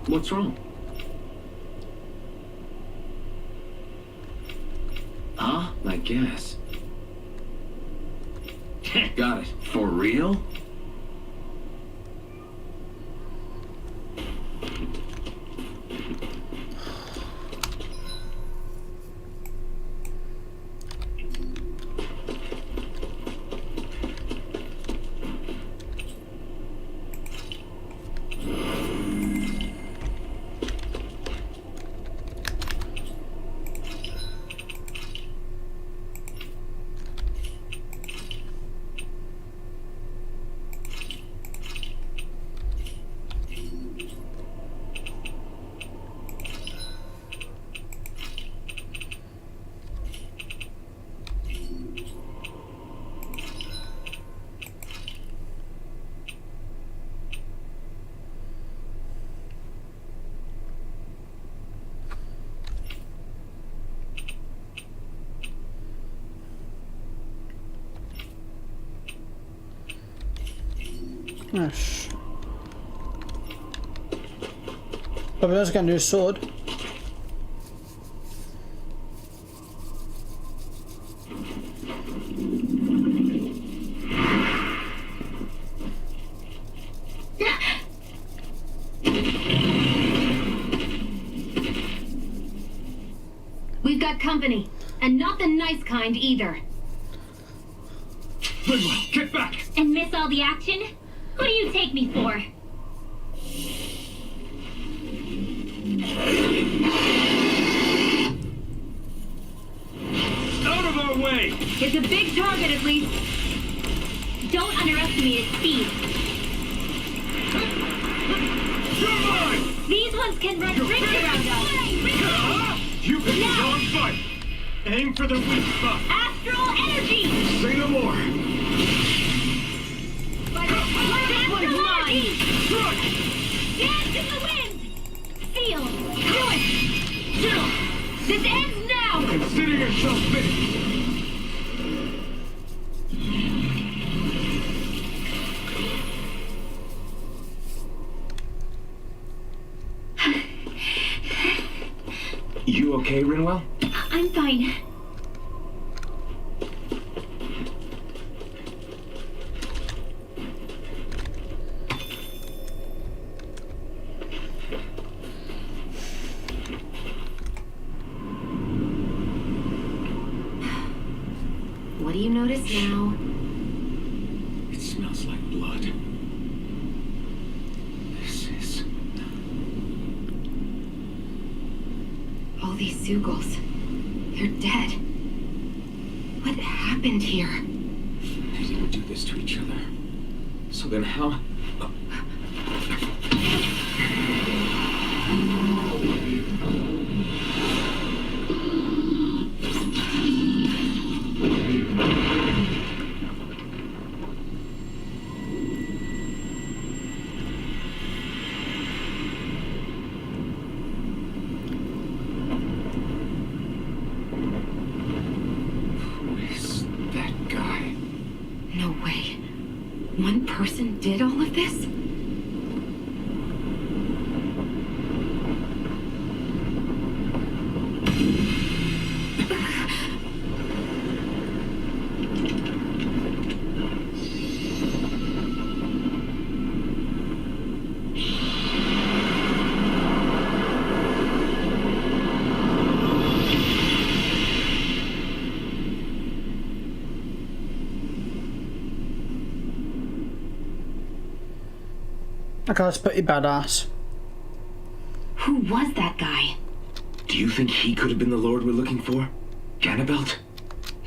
What's wrong? I guess. Got it. For real? Yes. But let's get a new sword. We've got company, and not the nice kind either. Manuel, get back! And miss all the action? Who do you take me for? Out of our way! It's a big target, at least. Don't underestimate its speed. You're mine! These ones can run rings around us. You picked the wrong fight! Aim for the weak spot! Astral energy! Say no more! This one's mine. Strike! Dance in the wind! still! This ends now! Consider yourself finished. You okay, Rinwell? I'm fine. What do you notice now? It smells like blood. This is... All these Zugals. They're dead. What happened here? They didn't do this to each other. So then how... Who is that guy? No way. One person did all of this? Okay, that's pretty badass. Who was that guy? Do you think he could have been the Lord we're looking for? Ganabelt?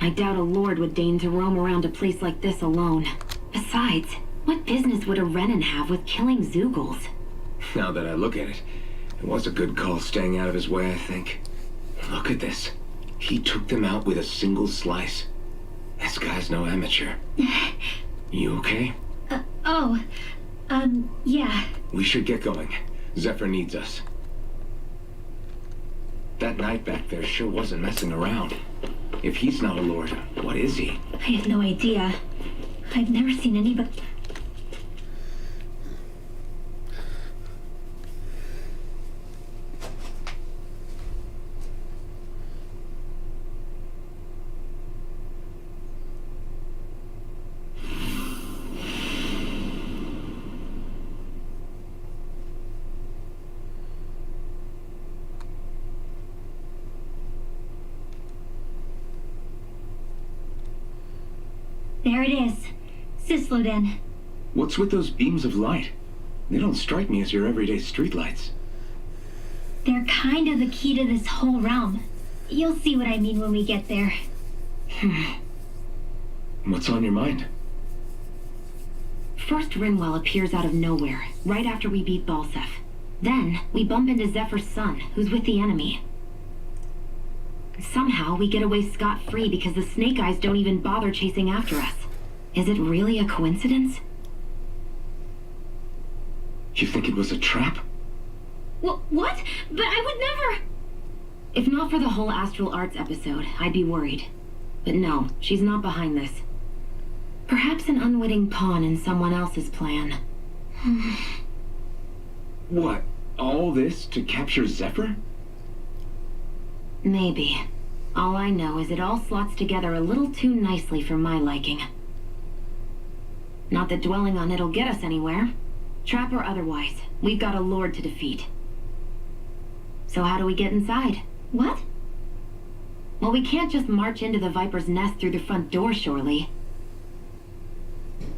I doubt a lord would deign to roam around a place like this alone. Besides, what business would a Renan have with killing Zugals? Now that I look at it, it was a good call staying out of his way, I think. Look at this. He took them out with a single slice. This guy's no amateur. You okay? Yeah. We should get going. Zephyr needs us. That knight back there sure wasn't messing around. If he's not a lord, what is he? I have no idea. I've never seen anybody. There it is. Sisloden. What's with those beams of light? They don't strike me as your everyday streetlights. They're kind of the key to this whole realm. You'll see what I mean when we get there. What's on your mind? First, Rinwell appears out of nowhere, right after we beat Balsef. Then, we bump into Zephyr's son, who's with the enemy. Somehow, we get away scot-free because the Snake Eyes don't even bother chasing after us. Is it really a coincidence? You think it was a trap? What? But I would never... If not for the whole Astral Arts episode, I'd be worried. But no, she's not behind this. Perhaps an unwitting pawn in someone else's plan. What? All this to capture Zephyr? Maybe. All I know is it all slots together a little too nicely for my liking. Not that dwelling on it'll get us anywhere. Trap or otherwise, we've got a lord to defeat. So how do we get inside? What? Well, we can't just march into the Viper's nest through the front door, surely.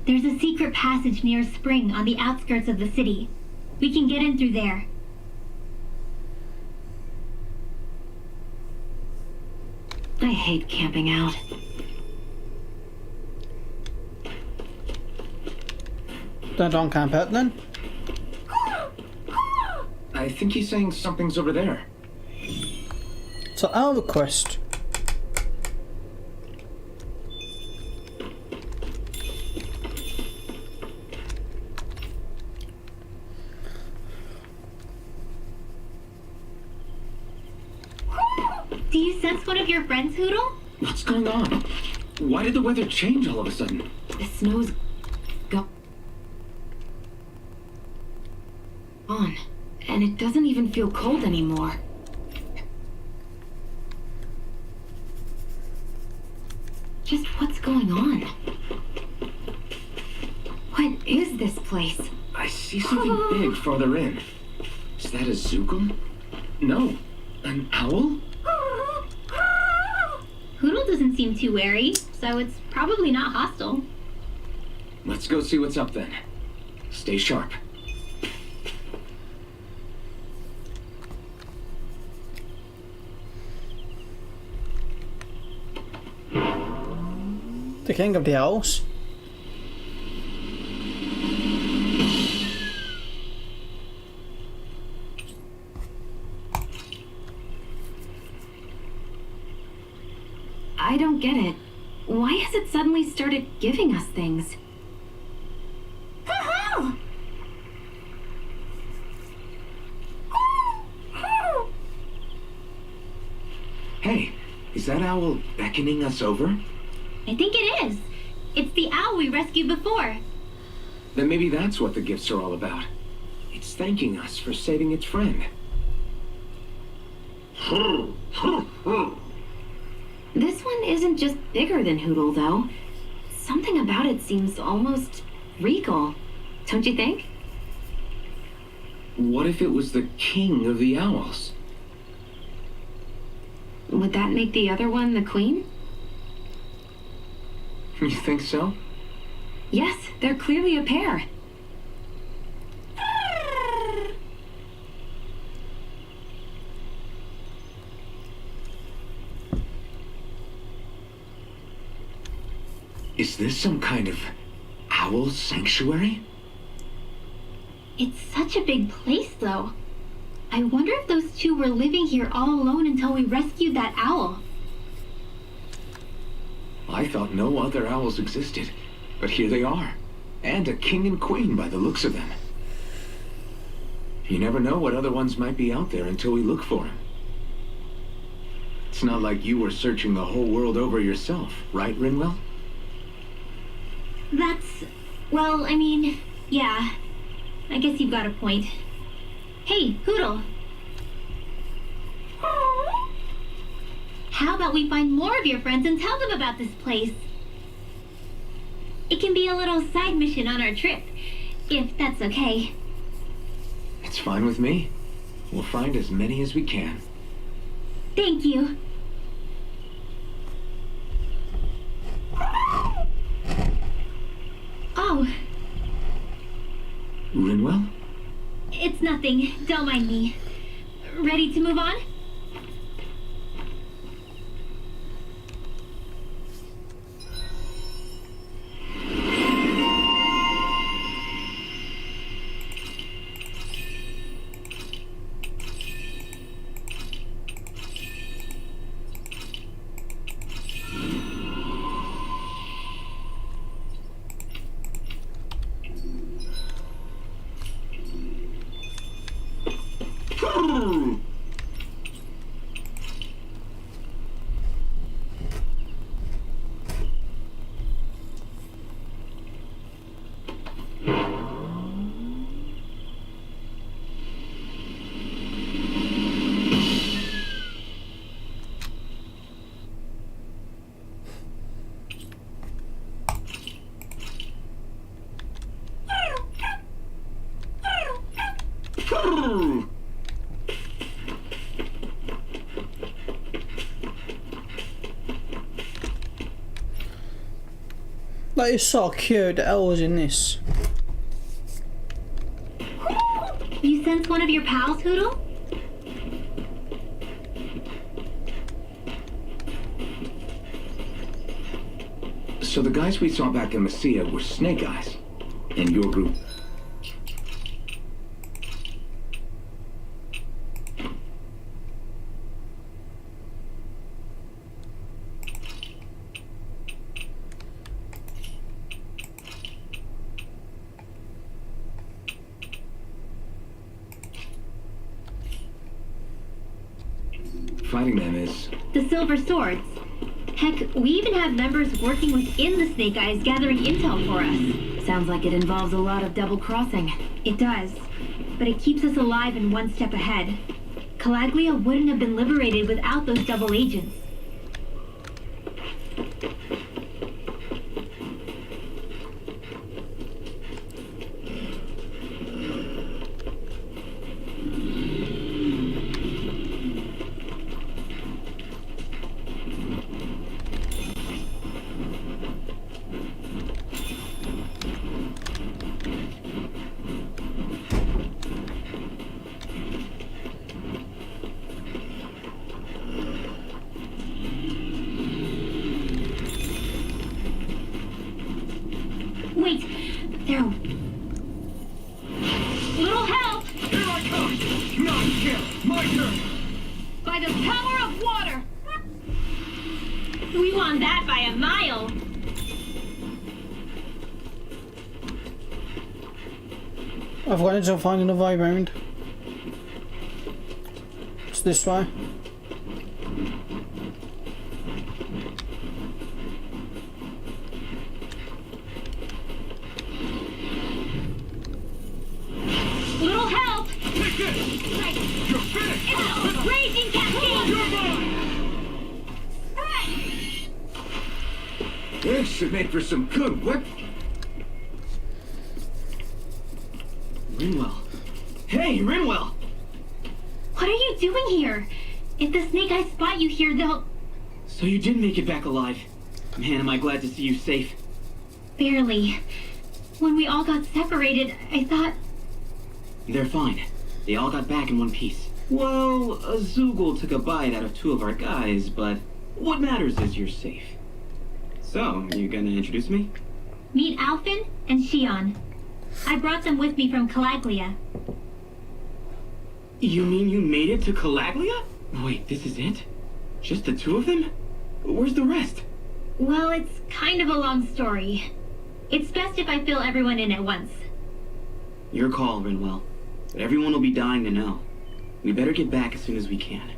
There's a secret passage near a spring on the outskirts of the city. We can get in through there. I hate camping out. Don't camp out then. I think he's saying something's over there. So our quest. Do you sense one of your friends, Hoodle? What's going on? Why did the weather change all of a sudden? The snow's gone, and it doesn't even feel cold anymore. Just what's going on? What is this place? I see something big farther in. Is that a Zookle? No. An owl? Hoodle doesn't seem too wary, so it's probably not hostile. Let's go see what's up then. Stay sharp. The king of the owls. I don't get it. Why has it suddenly started giving us things? Hey, is that owl beckoning us over? I think it is. It's the owl we rescued before. Then maybe that's what the gifts are all about. It's thanking us for saving its friend. This one isn't just bigger than Hoodle, though. Something about it seems almost regal. Don't you think? What if it was the king of the owls? Would that make the other one the queen? You think so? Yes, they're clearly a pair. Is this some kind of owl sanctuary? It's such a big place, though. I wonder if those two were living here all alone until we rescued that owl. I thought no other owls existed, but here they are. And a king and queen by the looks of them. You never know what other ones might be out there until we look for them. It's not like you were searching the whole world over yourself, right, Rinwell? Well, I mean, yeah. I guess you've got a point. Hey, Hoodle. How about we find more of your friends and tell them about this place? It can be a little side mission on our trip, if that's okay. It's fine with me. We'll find as many as we can. Thank you. Oh, Rinwell? it's nothing. Don't mind me. Ready to move on? That is so cute, the owls in this. You sense one of your pals, Hoodle? So the guys we saw back in Messia were Snake Eyes. And your group... fighting them is... The Silver Swords. Heck, we even have members working within the Snake Eyes gathering intel for us. Sounds like it involves a lot of double crossing. It does, but it keeps us alive and one step ahead. Calaglia wouldn't have been liberated without those double agents. Wait, there. Little help! Here I come! Not here! My turn! By the power of water! We won that by a mile! I've got to find another way round. It's this way. Little help! Take this! Right. You're finished! It's a raging cascade! You're mine! This should make for some good whip. Rinwell. Hey, Rinwell! What are you doing here? If the Snake Eyes spot you here, they'll... So you did make it back alive. Man, am I glad to see you safe. Barely. When we all got separated, I thought... They're fine. They all got back in one piece. Well, Azugul took a bite out of two of our guys, but what matters is you're safe. So, you gonna introduce me? Meet Alphen and Shion. I brought them with me from Calaglia. You mean you made it to Calaglia? Wait, this is it? Just the two of them? Where's the rest? Well, it's kind of a long story. It's best if I fill everyone in at once. Your call, Rinwell. But everyone will be dying to know. We better get back as soon as we can.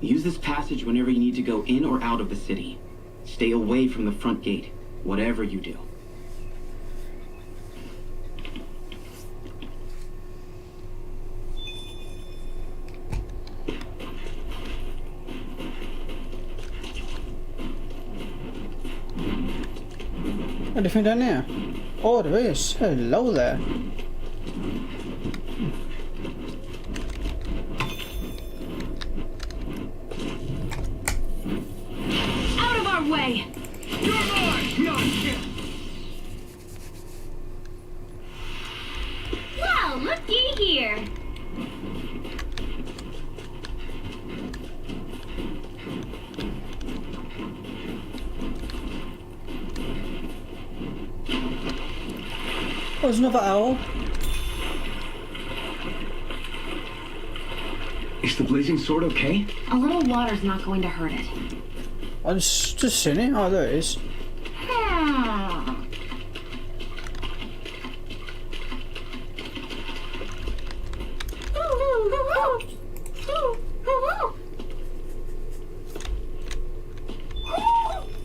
Use this passage whenever you need to go in or out of the city. Stay away from the front gate, whatever you do. Anything down there? Oh, there is. Hello there. Out of our way! You're mine! Not here! Well, looky here. Oh, there's another owl. Is the blazing sword okay? A little water's not going to hurt it. I just seen it. Oh, there it is.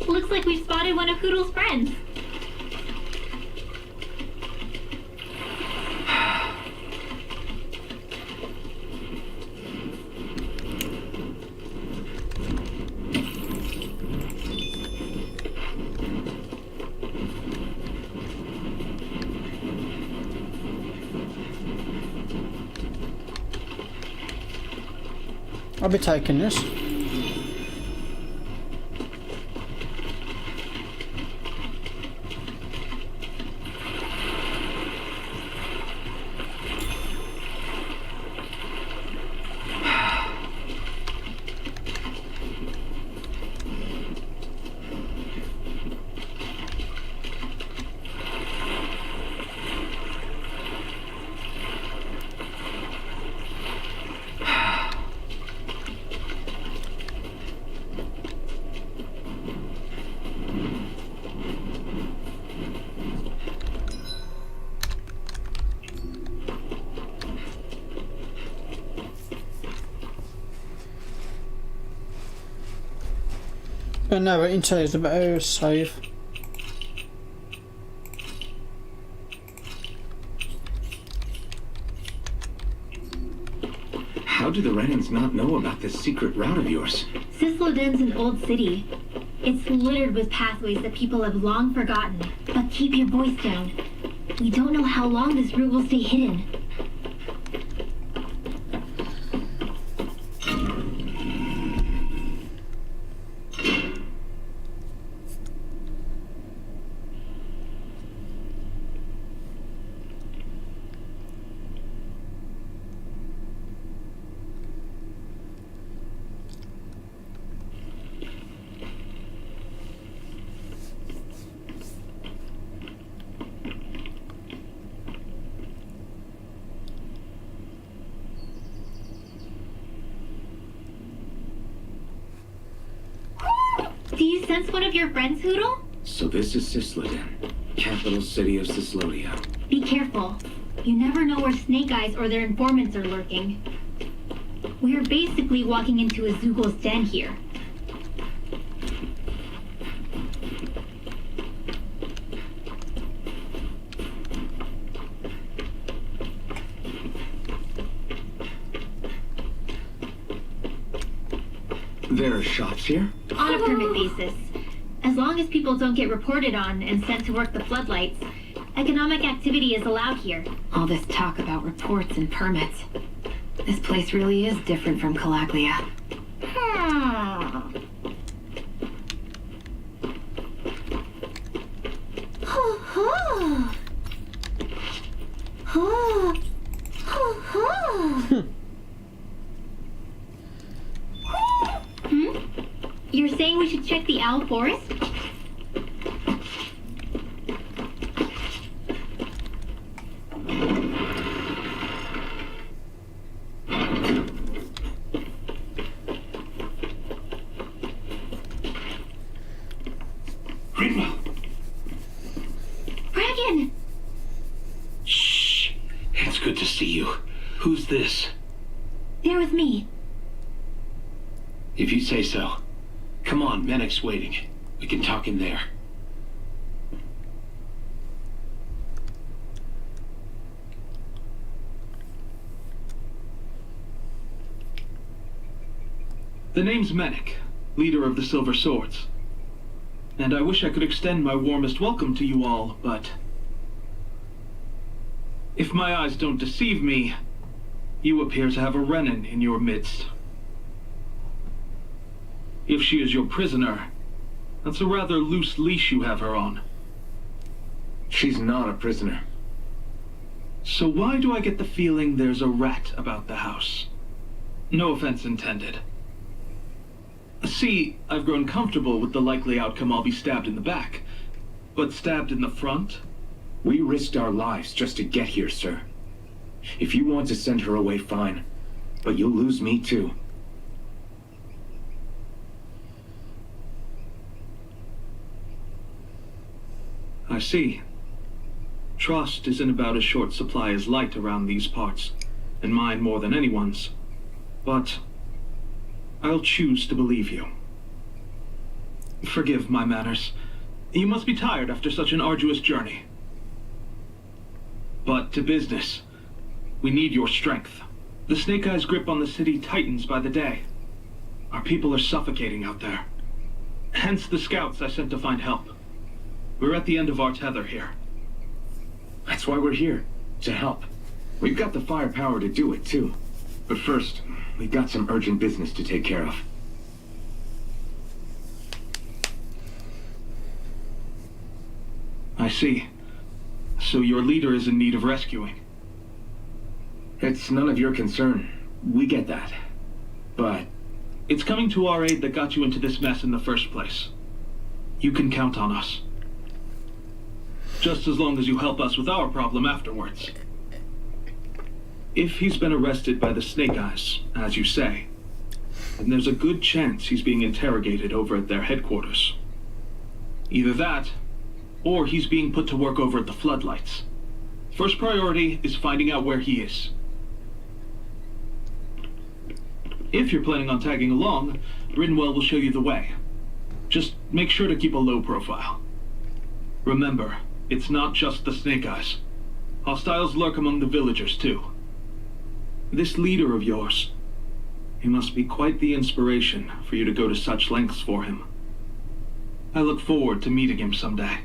Looks like we've spotted one of Hoodle's friends. I'll be taking this. And now waiting until it's about to save. How do the Renans not know about this secret route of yours? Sisloden's an old city. It's littered with pathways that people have long forgotten. But keep your voice down. We don't know how long this route will stay hidden. Do you sense one of your friends, Hoodle? So this is Sisloden, capital city of Sislodia. Be careful. You never know where Snake Eyes or their informants are lurking. We're basically walking into a Zoogl's den here. There are shops here? On a permit basis. As long as people don't get reported on and sent to work the floodlights, economic activity is allowed here. All this talk about reports and permits. This place really is different from Calaglia. You're saying we should check the Owl Forest? Grinwell! Dragon! Shh! It's good to see you. Who's this? There with me. If you say so. Come on, Menek's waiting. We can talk in there. The name's Menek, leader of the Silver Swords. And I wish I could extend my warmest welcome to you all, but... if my eyes don't deceive me, you appear to have a Renan in your midst. If she is your prisoner, that's a rather loose leash you have her on. She's not a prisoner. So why do I get the feeling there's a rat about the house? No offense intended. See, I've grown comfortable with the likely outcome I'll be stabbed in the back. But stabbed in the front? We risked our lives just to get here, sir. If you want to send her away, fine. But you'll lose me too. I see. Trust is in about as short supply as light around these parts, and mine more than anyone's. But I'll choose to believe you. Forgive my manners. You must be tired after such an arduous journey. But to business. We need your strength. The Snake Eyes' grip on the city tightens by the day. Our people are suffocating out there. Hence the scouts I sent to find help. We're at the end of our tether here. That's why we're here. To help. We've got the firepower to do it, too. But first, we've got some urgent business to take care of. I see. So your leader is in need of rescuing. It's none of your concern. We get that. But it's coming to our aid that got you into this mess in the first place. You can count on us. Just as long as you help us with our problem afterwards. If he's been arrested by the Snake Eyes, as you say, then there's a good chance he's being interrogated over at their headquarters. Either that, or he's being put to work over at the Floodlights. First priority is finding out where he is. If you're planning on tagging along, Rinwell will show you the way. Just make sure to keep a low profile. Remember, it's not just the Snake Eyes. Hostiles lurk among the villagers, too. This leader of yours, he must be quite the inspiration for you to go to such lengths for him. I look forward to meeting him someday.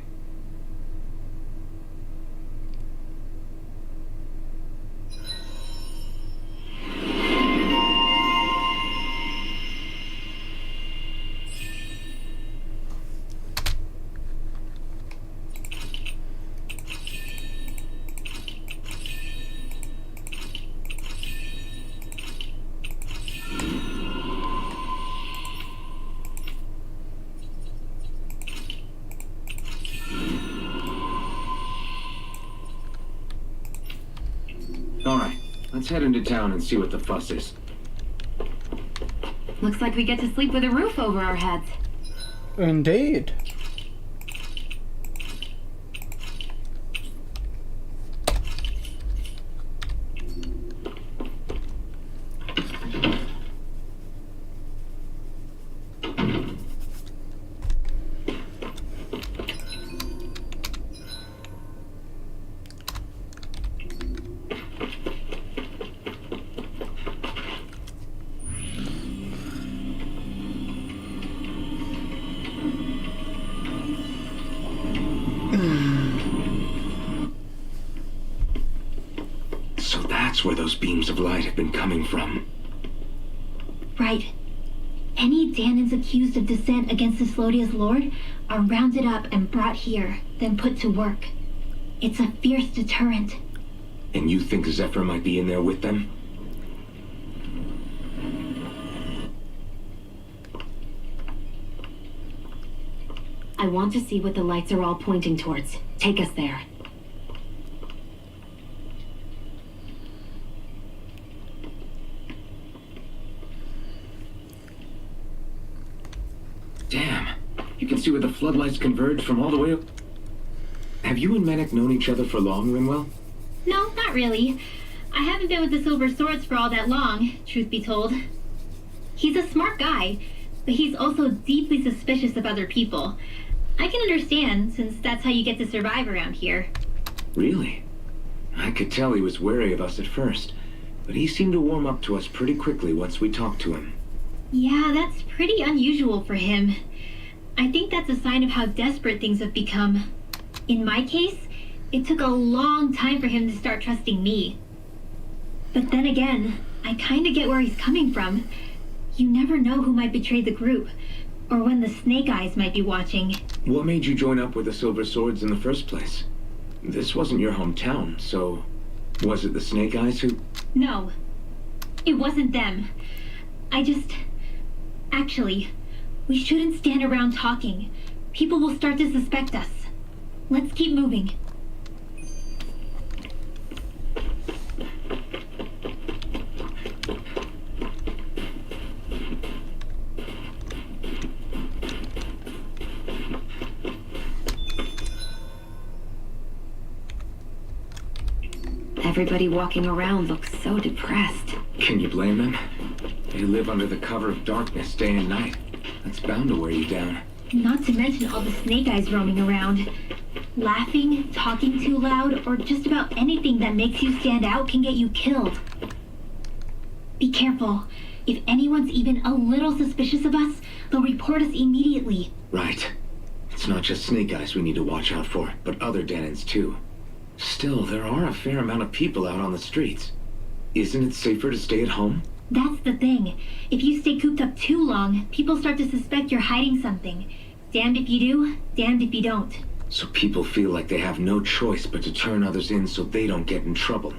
Alright, let's head into town and see what the fuss is. Looks like we get to sleep with a roof over our heads. Indeed. So that's where those beams of light have been coming from. Right. Any Danans accused of dissent against the Slodia's lord are rounded up and brought here, then put to work. It's a fierce deterrent. And you think Zephyr might be in there with them? I want to see what the lights are all pointing towards. Take us there. Damn. You can see where the floodlights converge from all the way up. Have you and Menek known each other for long, Rinwell? No, not really. I haven't been with the Silver Swords for all that long, truth be told. He's a smart guy, but he's also deeply suspicious of other people. I can understand, since that's how you get to survive around here. Really? I could tell he was wary of us at first, but he seemed to warm up to us pretty quickly once we talked to him. Yeah, that's pretty unusual for him. I think that's a sign of how desperate things have become. In my case, it took a long time for him to start trusting me. But then again, I kinda get where he's coming from. You never know who might betray the group, or when the Snake Eyes might be watching. What made you join up with the Silver Swords in the first place? This wasn't your hometown, so was it the Snake Eyes who... No, it wasn't them. Actually, we shouldn't stand around talking. People will start to suspect us. Let's keep moving. Everybody walking around looks so depressed. Can you blame them? They live under the cover of darkness day and night. That's bound to wear you down. Not to mention all the Snake Eyes roaming around. Laughing, talking too loud, or just about anything that makes you stand out can get you killed. Be careful. If anyone's even a little suspicious of us, they'll report us immediately. Right. It's not just Snake Eyes we need to watch out for, but other Danans too. Still, there are a fair amount of people out on the streets. Isn't it safer to stay at home? That's the thing. If you stay cooped up too long, people start to suspect you're hiding something. Damned if you do, damned if you don't. So people feel like they have no choice but to turn others in so they don't get in trouble.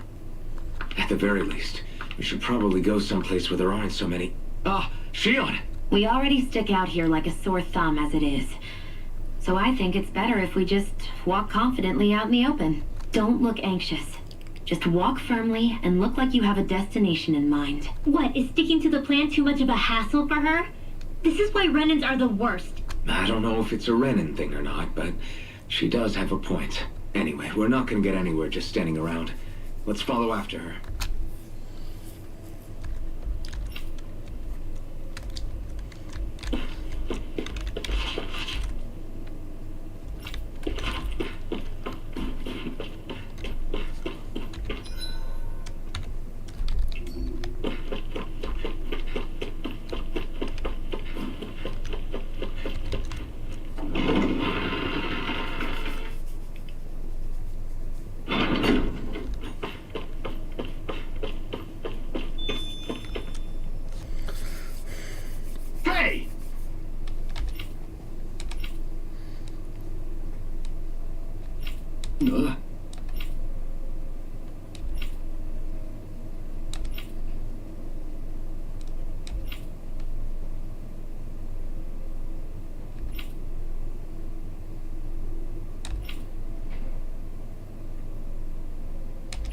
At the very least, we should probably go someplace where there aren't so many... Ah, Shion! We already stick out here like a sore thumb as it is. So I think it's better if we just walk confidently out in the open. Don't look anxious. Just walk firmly and look like you have a destination in mind. What, is sticking to the plan too much of a hassle for her? This is why Renans are the worst. I don't know if it's a Renan thing or not, but she does have a point. Anyway, we're not gonna get anywhere just standing around. Let's follow after her.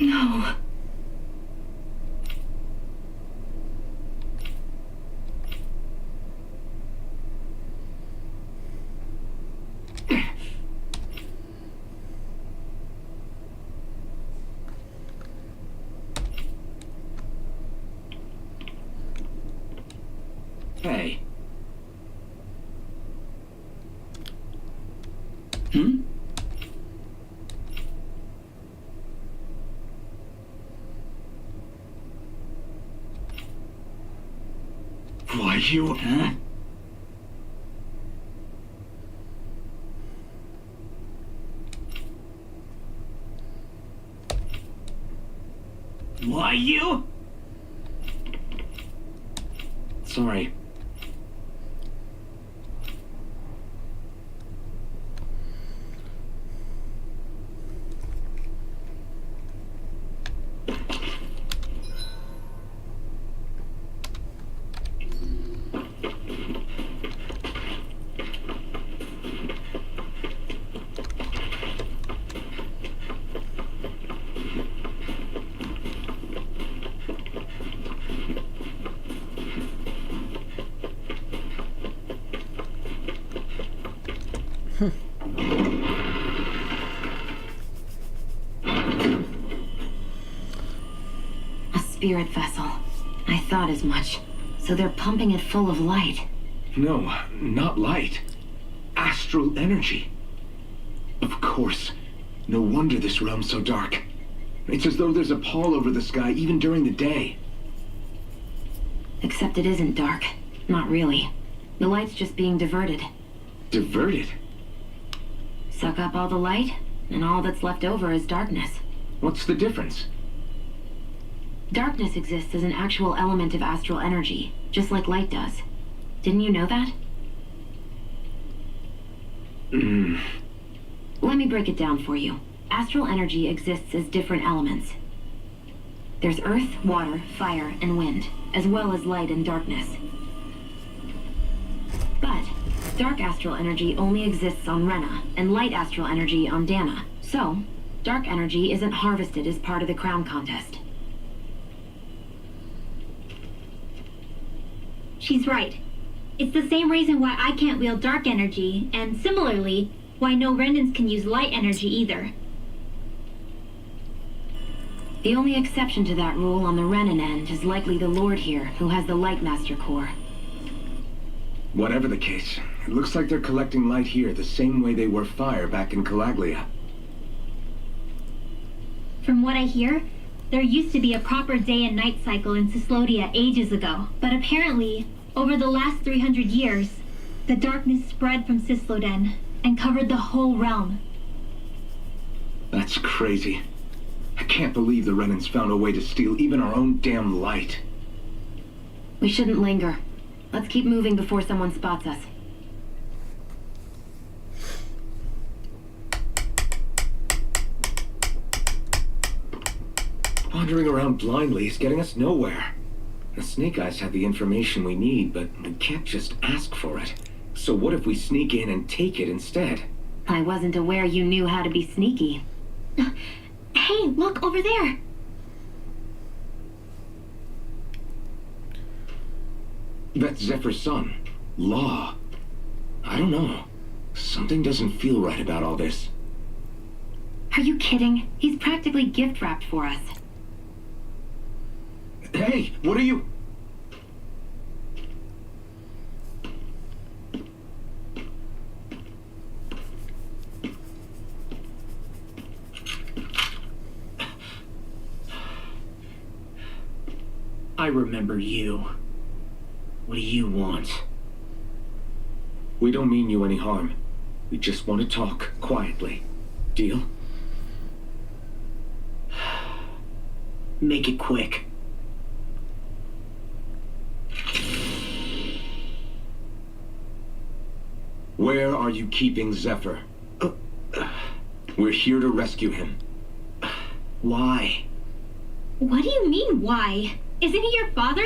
No. Hey. Why, you... Huh? Why, you? Sorry. A spirit vessel. I thought as much. So they're pumping it full of light. No, not light. Astral energy. Of course. No wonder this realm's so dark. It's as though there's a pall over the sky even during the day. Except it isn't dark. Not really. The light's just being diverted. Diverted? Suck up all the light, and all that's left over is darkness. What's the difference? Darkness exists as an actual element of astral energy, just like light does. Didn't you know that? Let me break it down for you. Astral energy exists as different elements. There's earth, water, fire, and wind, as well as light and darkness. But dark astral energy only exists on Rena, and light astral energy on Dana. So, dark energy isn't harvested as part of the crown contest. She's right. It's the same reason why I can't wield dark energy, and similarly, why no Rendans can use light energy either. The only exception to that rule on the Renan end is likely the Lord here, who has the Light Master core. Whatever the case, it looks like they're collecting light here the same way they were fire back in Calaglia. From what I hear, there used to be a proper day and night cycle in Cyslodia ages ago, but apparently, over the last 300 years, the darkness spread from Cysloden and covered the whole realm. That's crazy. I can't believe the Renans found a way to steal even our own damn light. We shouldn't linger. Let's keep moving before someone spots us. Wandering around blindly is getting us nowhere. The Snake Eyes have the information we need, but we can't just ask for it. So what if we sneak in and take it instead? I wasn't aware you knew how to be sneaky. Hey, look over there! That's Zephyr's son, Law. I don't know. Something doesn't feel right about all this. Are you kidding? He's practically gift-wrapped for us. Hey, what are you... I remember you. What do you want? We don't mean you any harm. We just want to talk quietly. Deal? Make it quick. Where are you keeping Zephyr? We're here to rescue him. Why? What do you mean, why? Isn't he your father?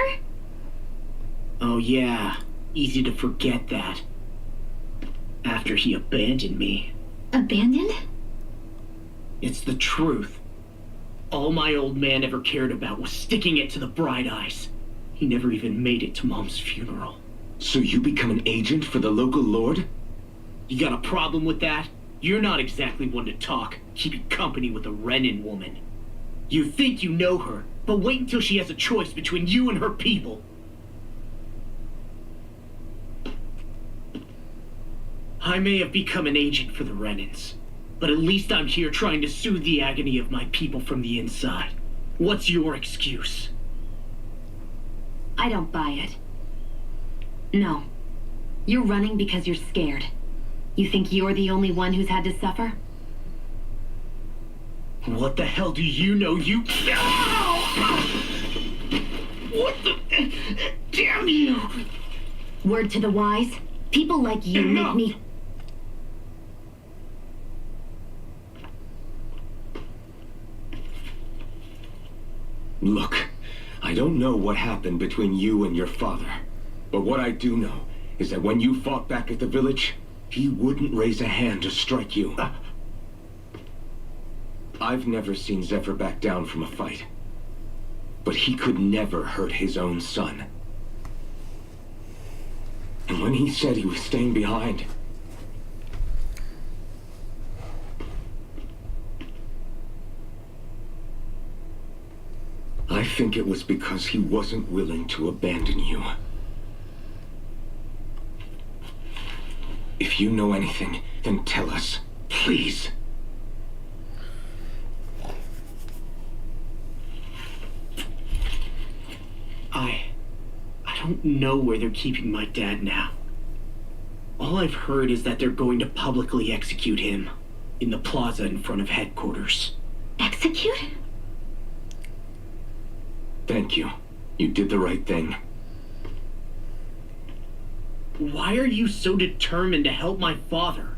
Oh yeah, easy to forget that. After he abandoned me. Abandoned? It's the truth. All my old man ever cared about was sticking it to the Bright Eyes. He never even made it to Mom's funeral. So you become an agent for the local lord? You got a problem with that? You're not exactly one to talk, keeping company with a Renan woman. You think you know her, but wait until she has a choice between you and her people. I may have become an agent for the Renans, but at least I'm here trying to soothe the agony of my people from the inside. What's your excuse? I don't buy it. No. You're running because you're scared. You think you're the only one who's had to suffer? What the hell do you know, you... What the... Damn you! Word to the wise, people like you make me... Look, I don't know what happened between you and your father. But what I do know is that when you fought back at the village, he wouldn't raise a hand to strike you. I've never seen Zephyr back down from a fight. But he could never hurt his own son. And when he said he was staying behind, I think it was because he wasn't willing to abandon you. If you know anything, then tell us, please. I don't know where they're keeping my dad now. All I've heard is that they're going to publicly execute him in the plaza in front of headquarters. Execute? Thank you. You did the right thing. Why are you so determined to help my father?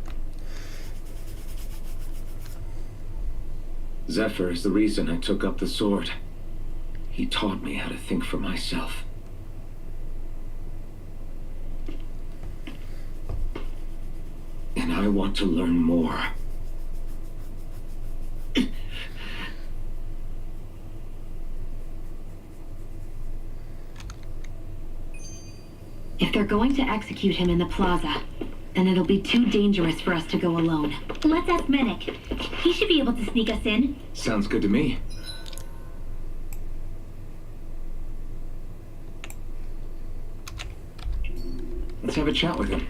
Zephyr is the reason I took up the sword. He taught me how to think for myself. And I want to learn more. If they're going to execute him in the plaza, then it'll be too dangerous for us to go alone. Let's ask Menik. He should be able to sneak us in. Sounds good to me. Let's have a chat with him.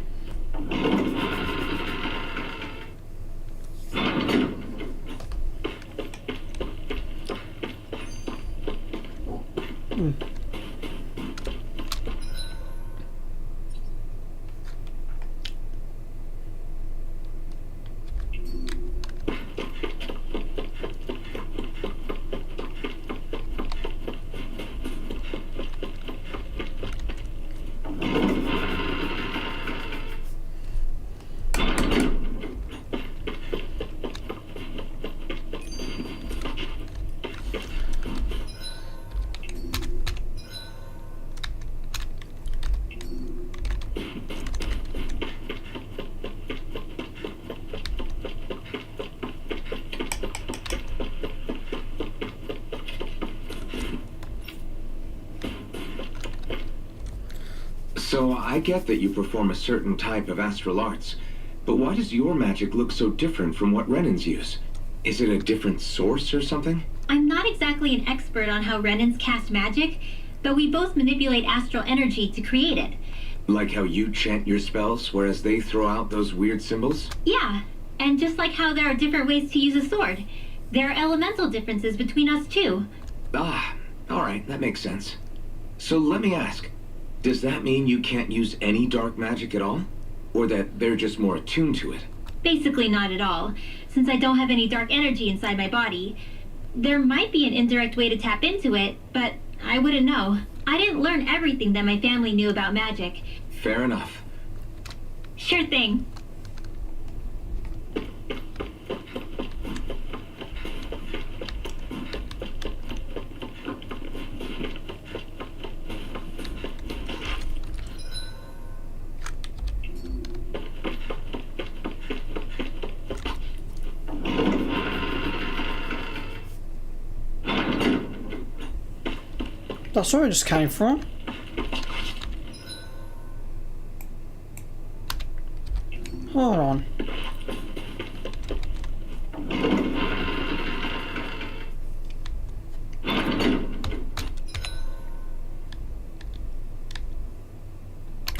So I get that you perform a certain type of astral arts, but why does your magic look so different from what Renans use? Is it a different source or something? I'm not exactly an expert on how Renans cast magic, but we both manipulate astral energy to create it. Like how you chant your spells, whereas they throw out those weird symbols? Yeah, and just like how there are different ways to use a sword, there are elemental differences between us too. Ah, alright, that makes sense. So let me ask, does that mean you can't use any dark magic at all? Or that they're just more attuned to it? Basically not at all, since I don't have any dark energy inside my body. There might be an indirect way to tap into it, but I wouldn't know. I didn't learn everything that my family knew about magic. Fair enough. Sure thing. That's where it just came from. Hold on.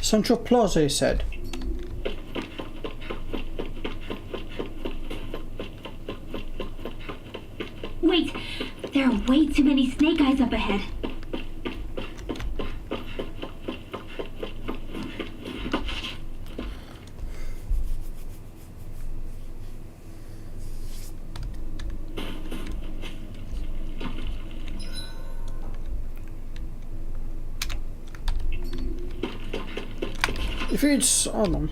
Central Plaza, he said. Wait, there are way too many snake eyes up ahead. If it's... hold on.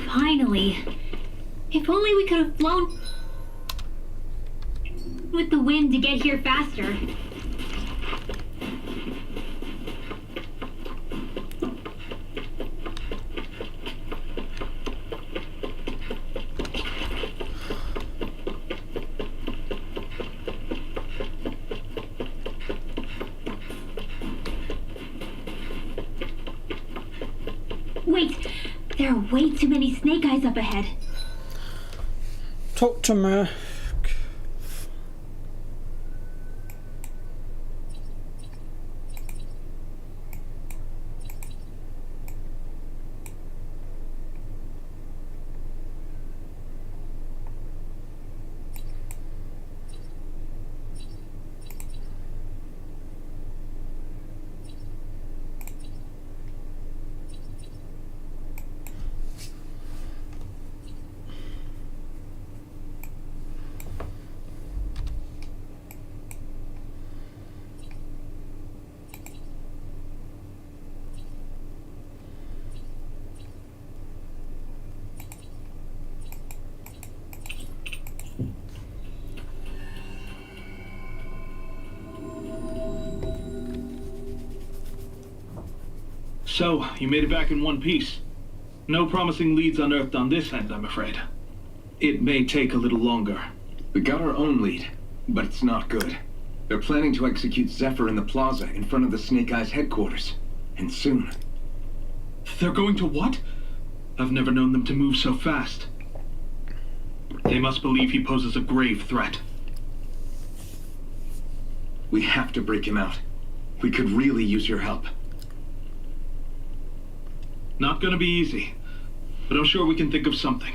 Finally. If only we could have flown with the wind to get here faster. Wait, there are way too many snake eyes up ahead. Talk to me. So, you made it back in one piece. No promising leads unearthed on this end, I'm afraid. It may take a little longer. We got our own lead, but it's not good. They're planning to execute Zephyr in the plaza in front of the Snake Eyes headquarters. And soon. They're going to what? I've never known them to move so fast. They must believe he poses a grave threat. We have to break him out. We could really use your help. Not gonna be easy, but I'm sure we can think of something.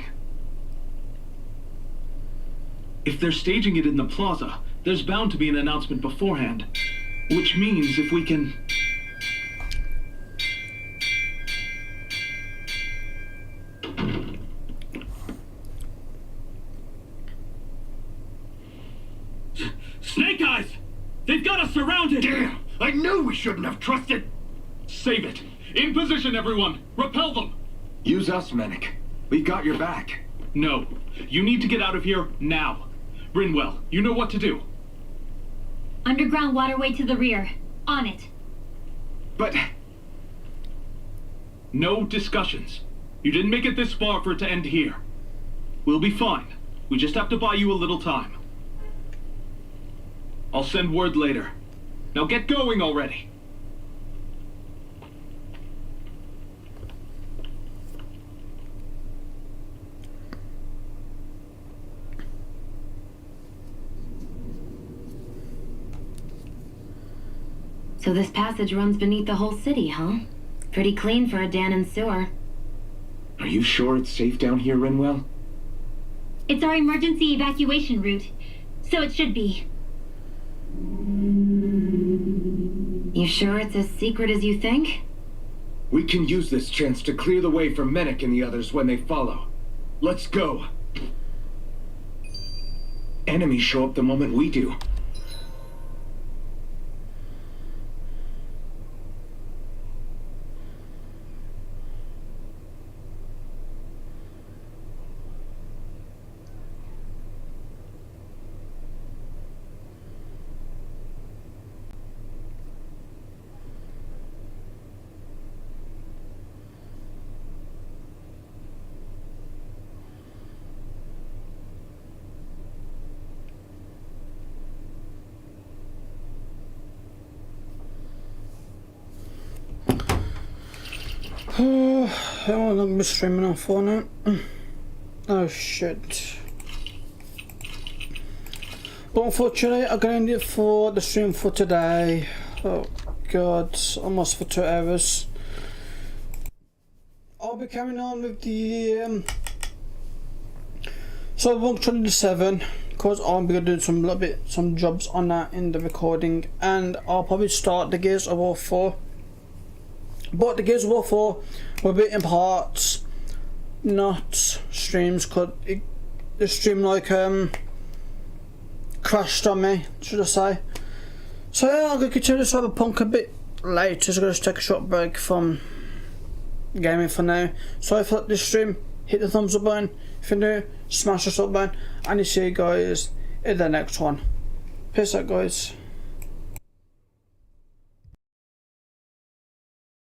If they're staging it in the plaza, there's bound to be an announcement beforehand. Which means if we can... Snake Eyes! They've got us surrounded! Damn! I knew we shouldn't have trusted! Save it! In position, everyone! Repel them! Use us, Mennick. We've got your back. No. You need to get out of here now. Rinwell, you know what to do. Underground waterway to the rear. On it. But... No discussions. You didn't make it this far for it to end here. We'll be fine. We just have to buy you a little time. I'll send word later. Now get going already. So this passage runs beneath the whole city, huh? Pretty clean for a Danon sewer. Are you sure it's safe down here, It's our emergency evacuation route, so it should be. You sure it's as secret as you think? We can use this chance to clear the way for Menek and the others when they follow. Let's go. Enemies show up the moment we do. How long am I going to be streaming on for now? Oh shit. But unfortunately, I'm going to end it for the stream for today. Oh god, almost for 2 hours. I'll be carrying on with the Cyberpunk 2077 because I'm going to do some jobs on that in the recording, and I'll probably start the Gears of War 4. But the Gears of War 4 will be in parts, not streams, because the stream crashed on me, should I say. So yeah, I'm going to continue Cyberpunk a bit later, so I'm going to take a short break from gaming for now. So if you like this stream, hit the thumbs up button. If you're new, smash the sub button, and I'll see you guys in the next one. Peace out guys.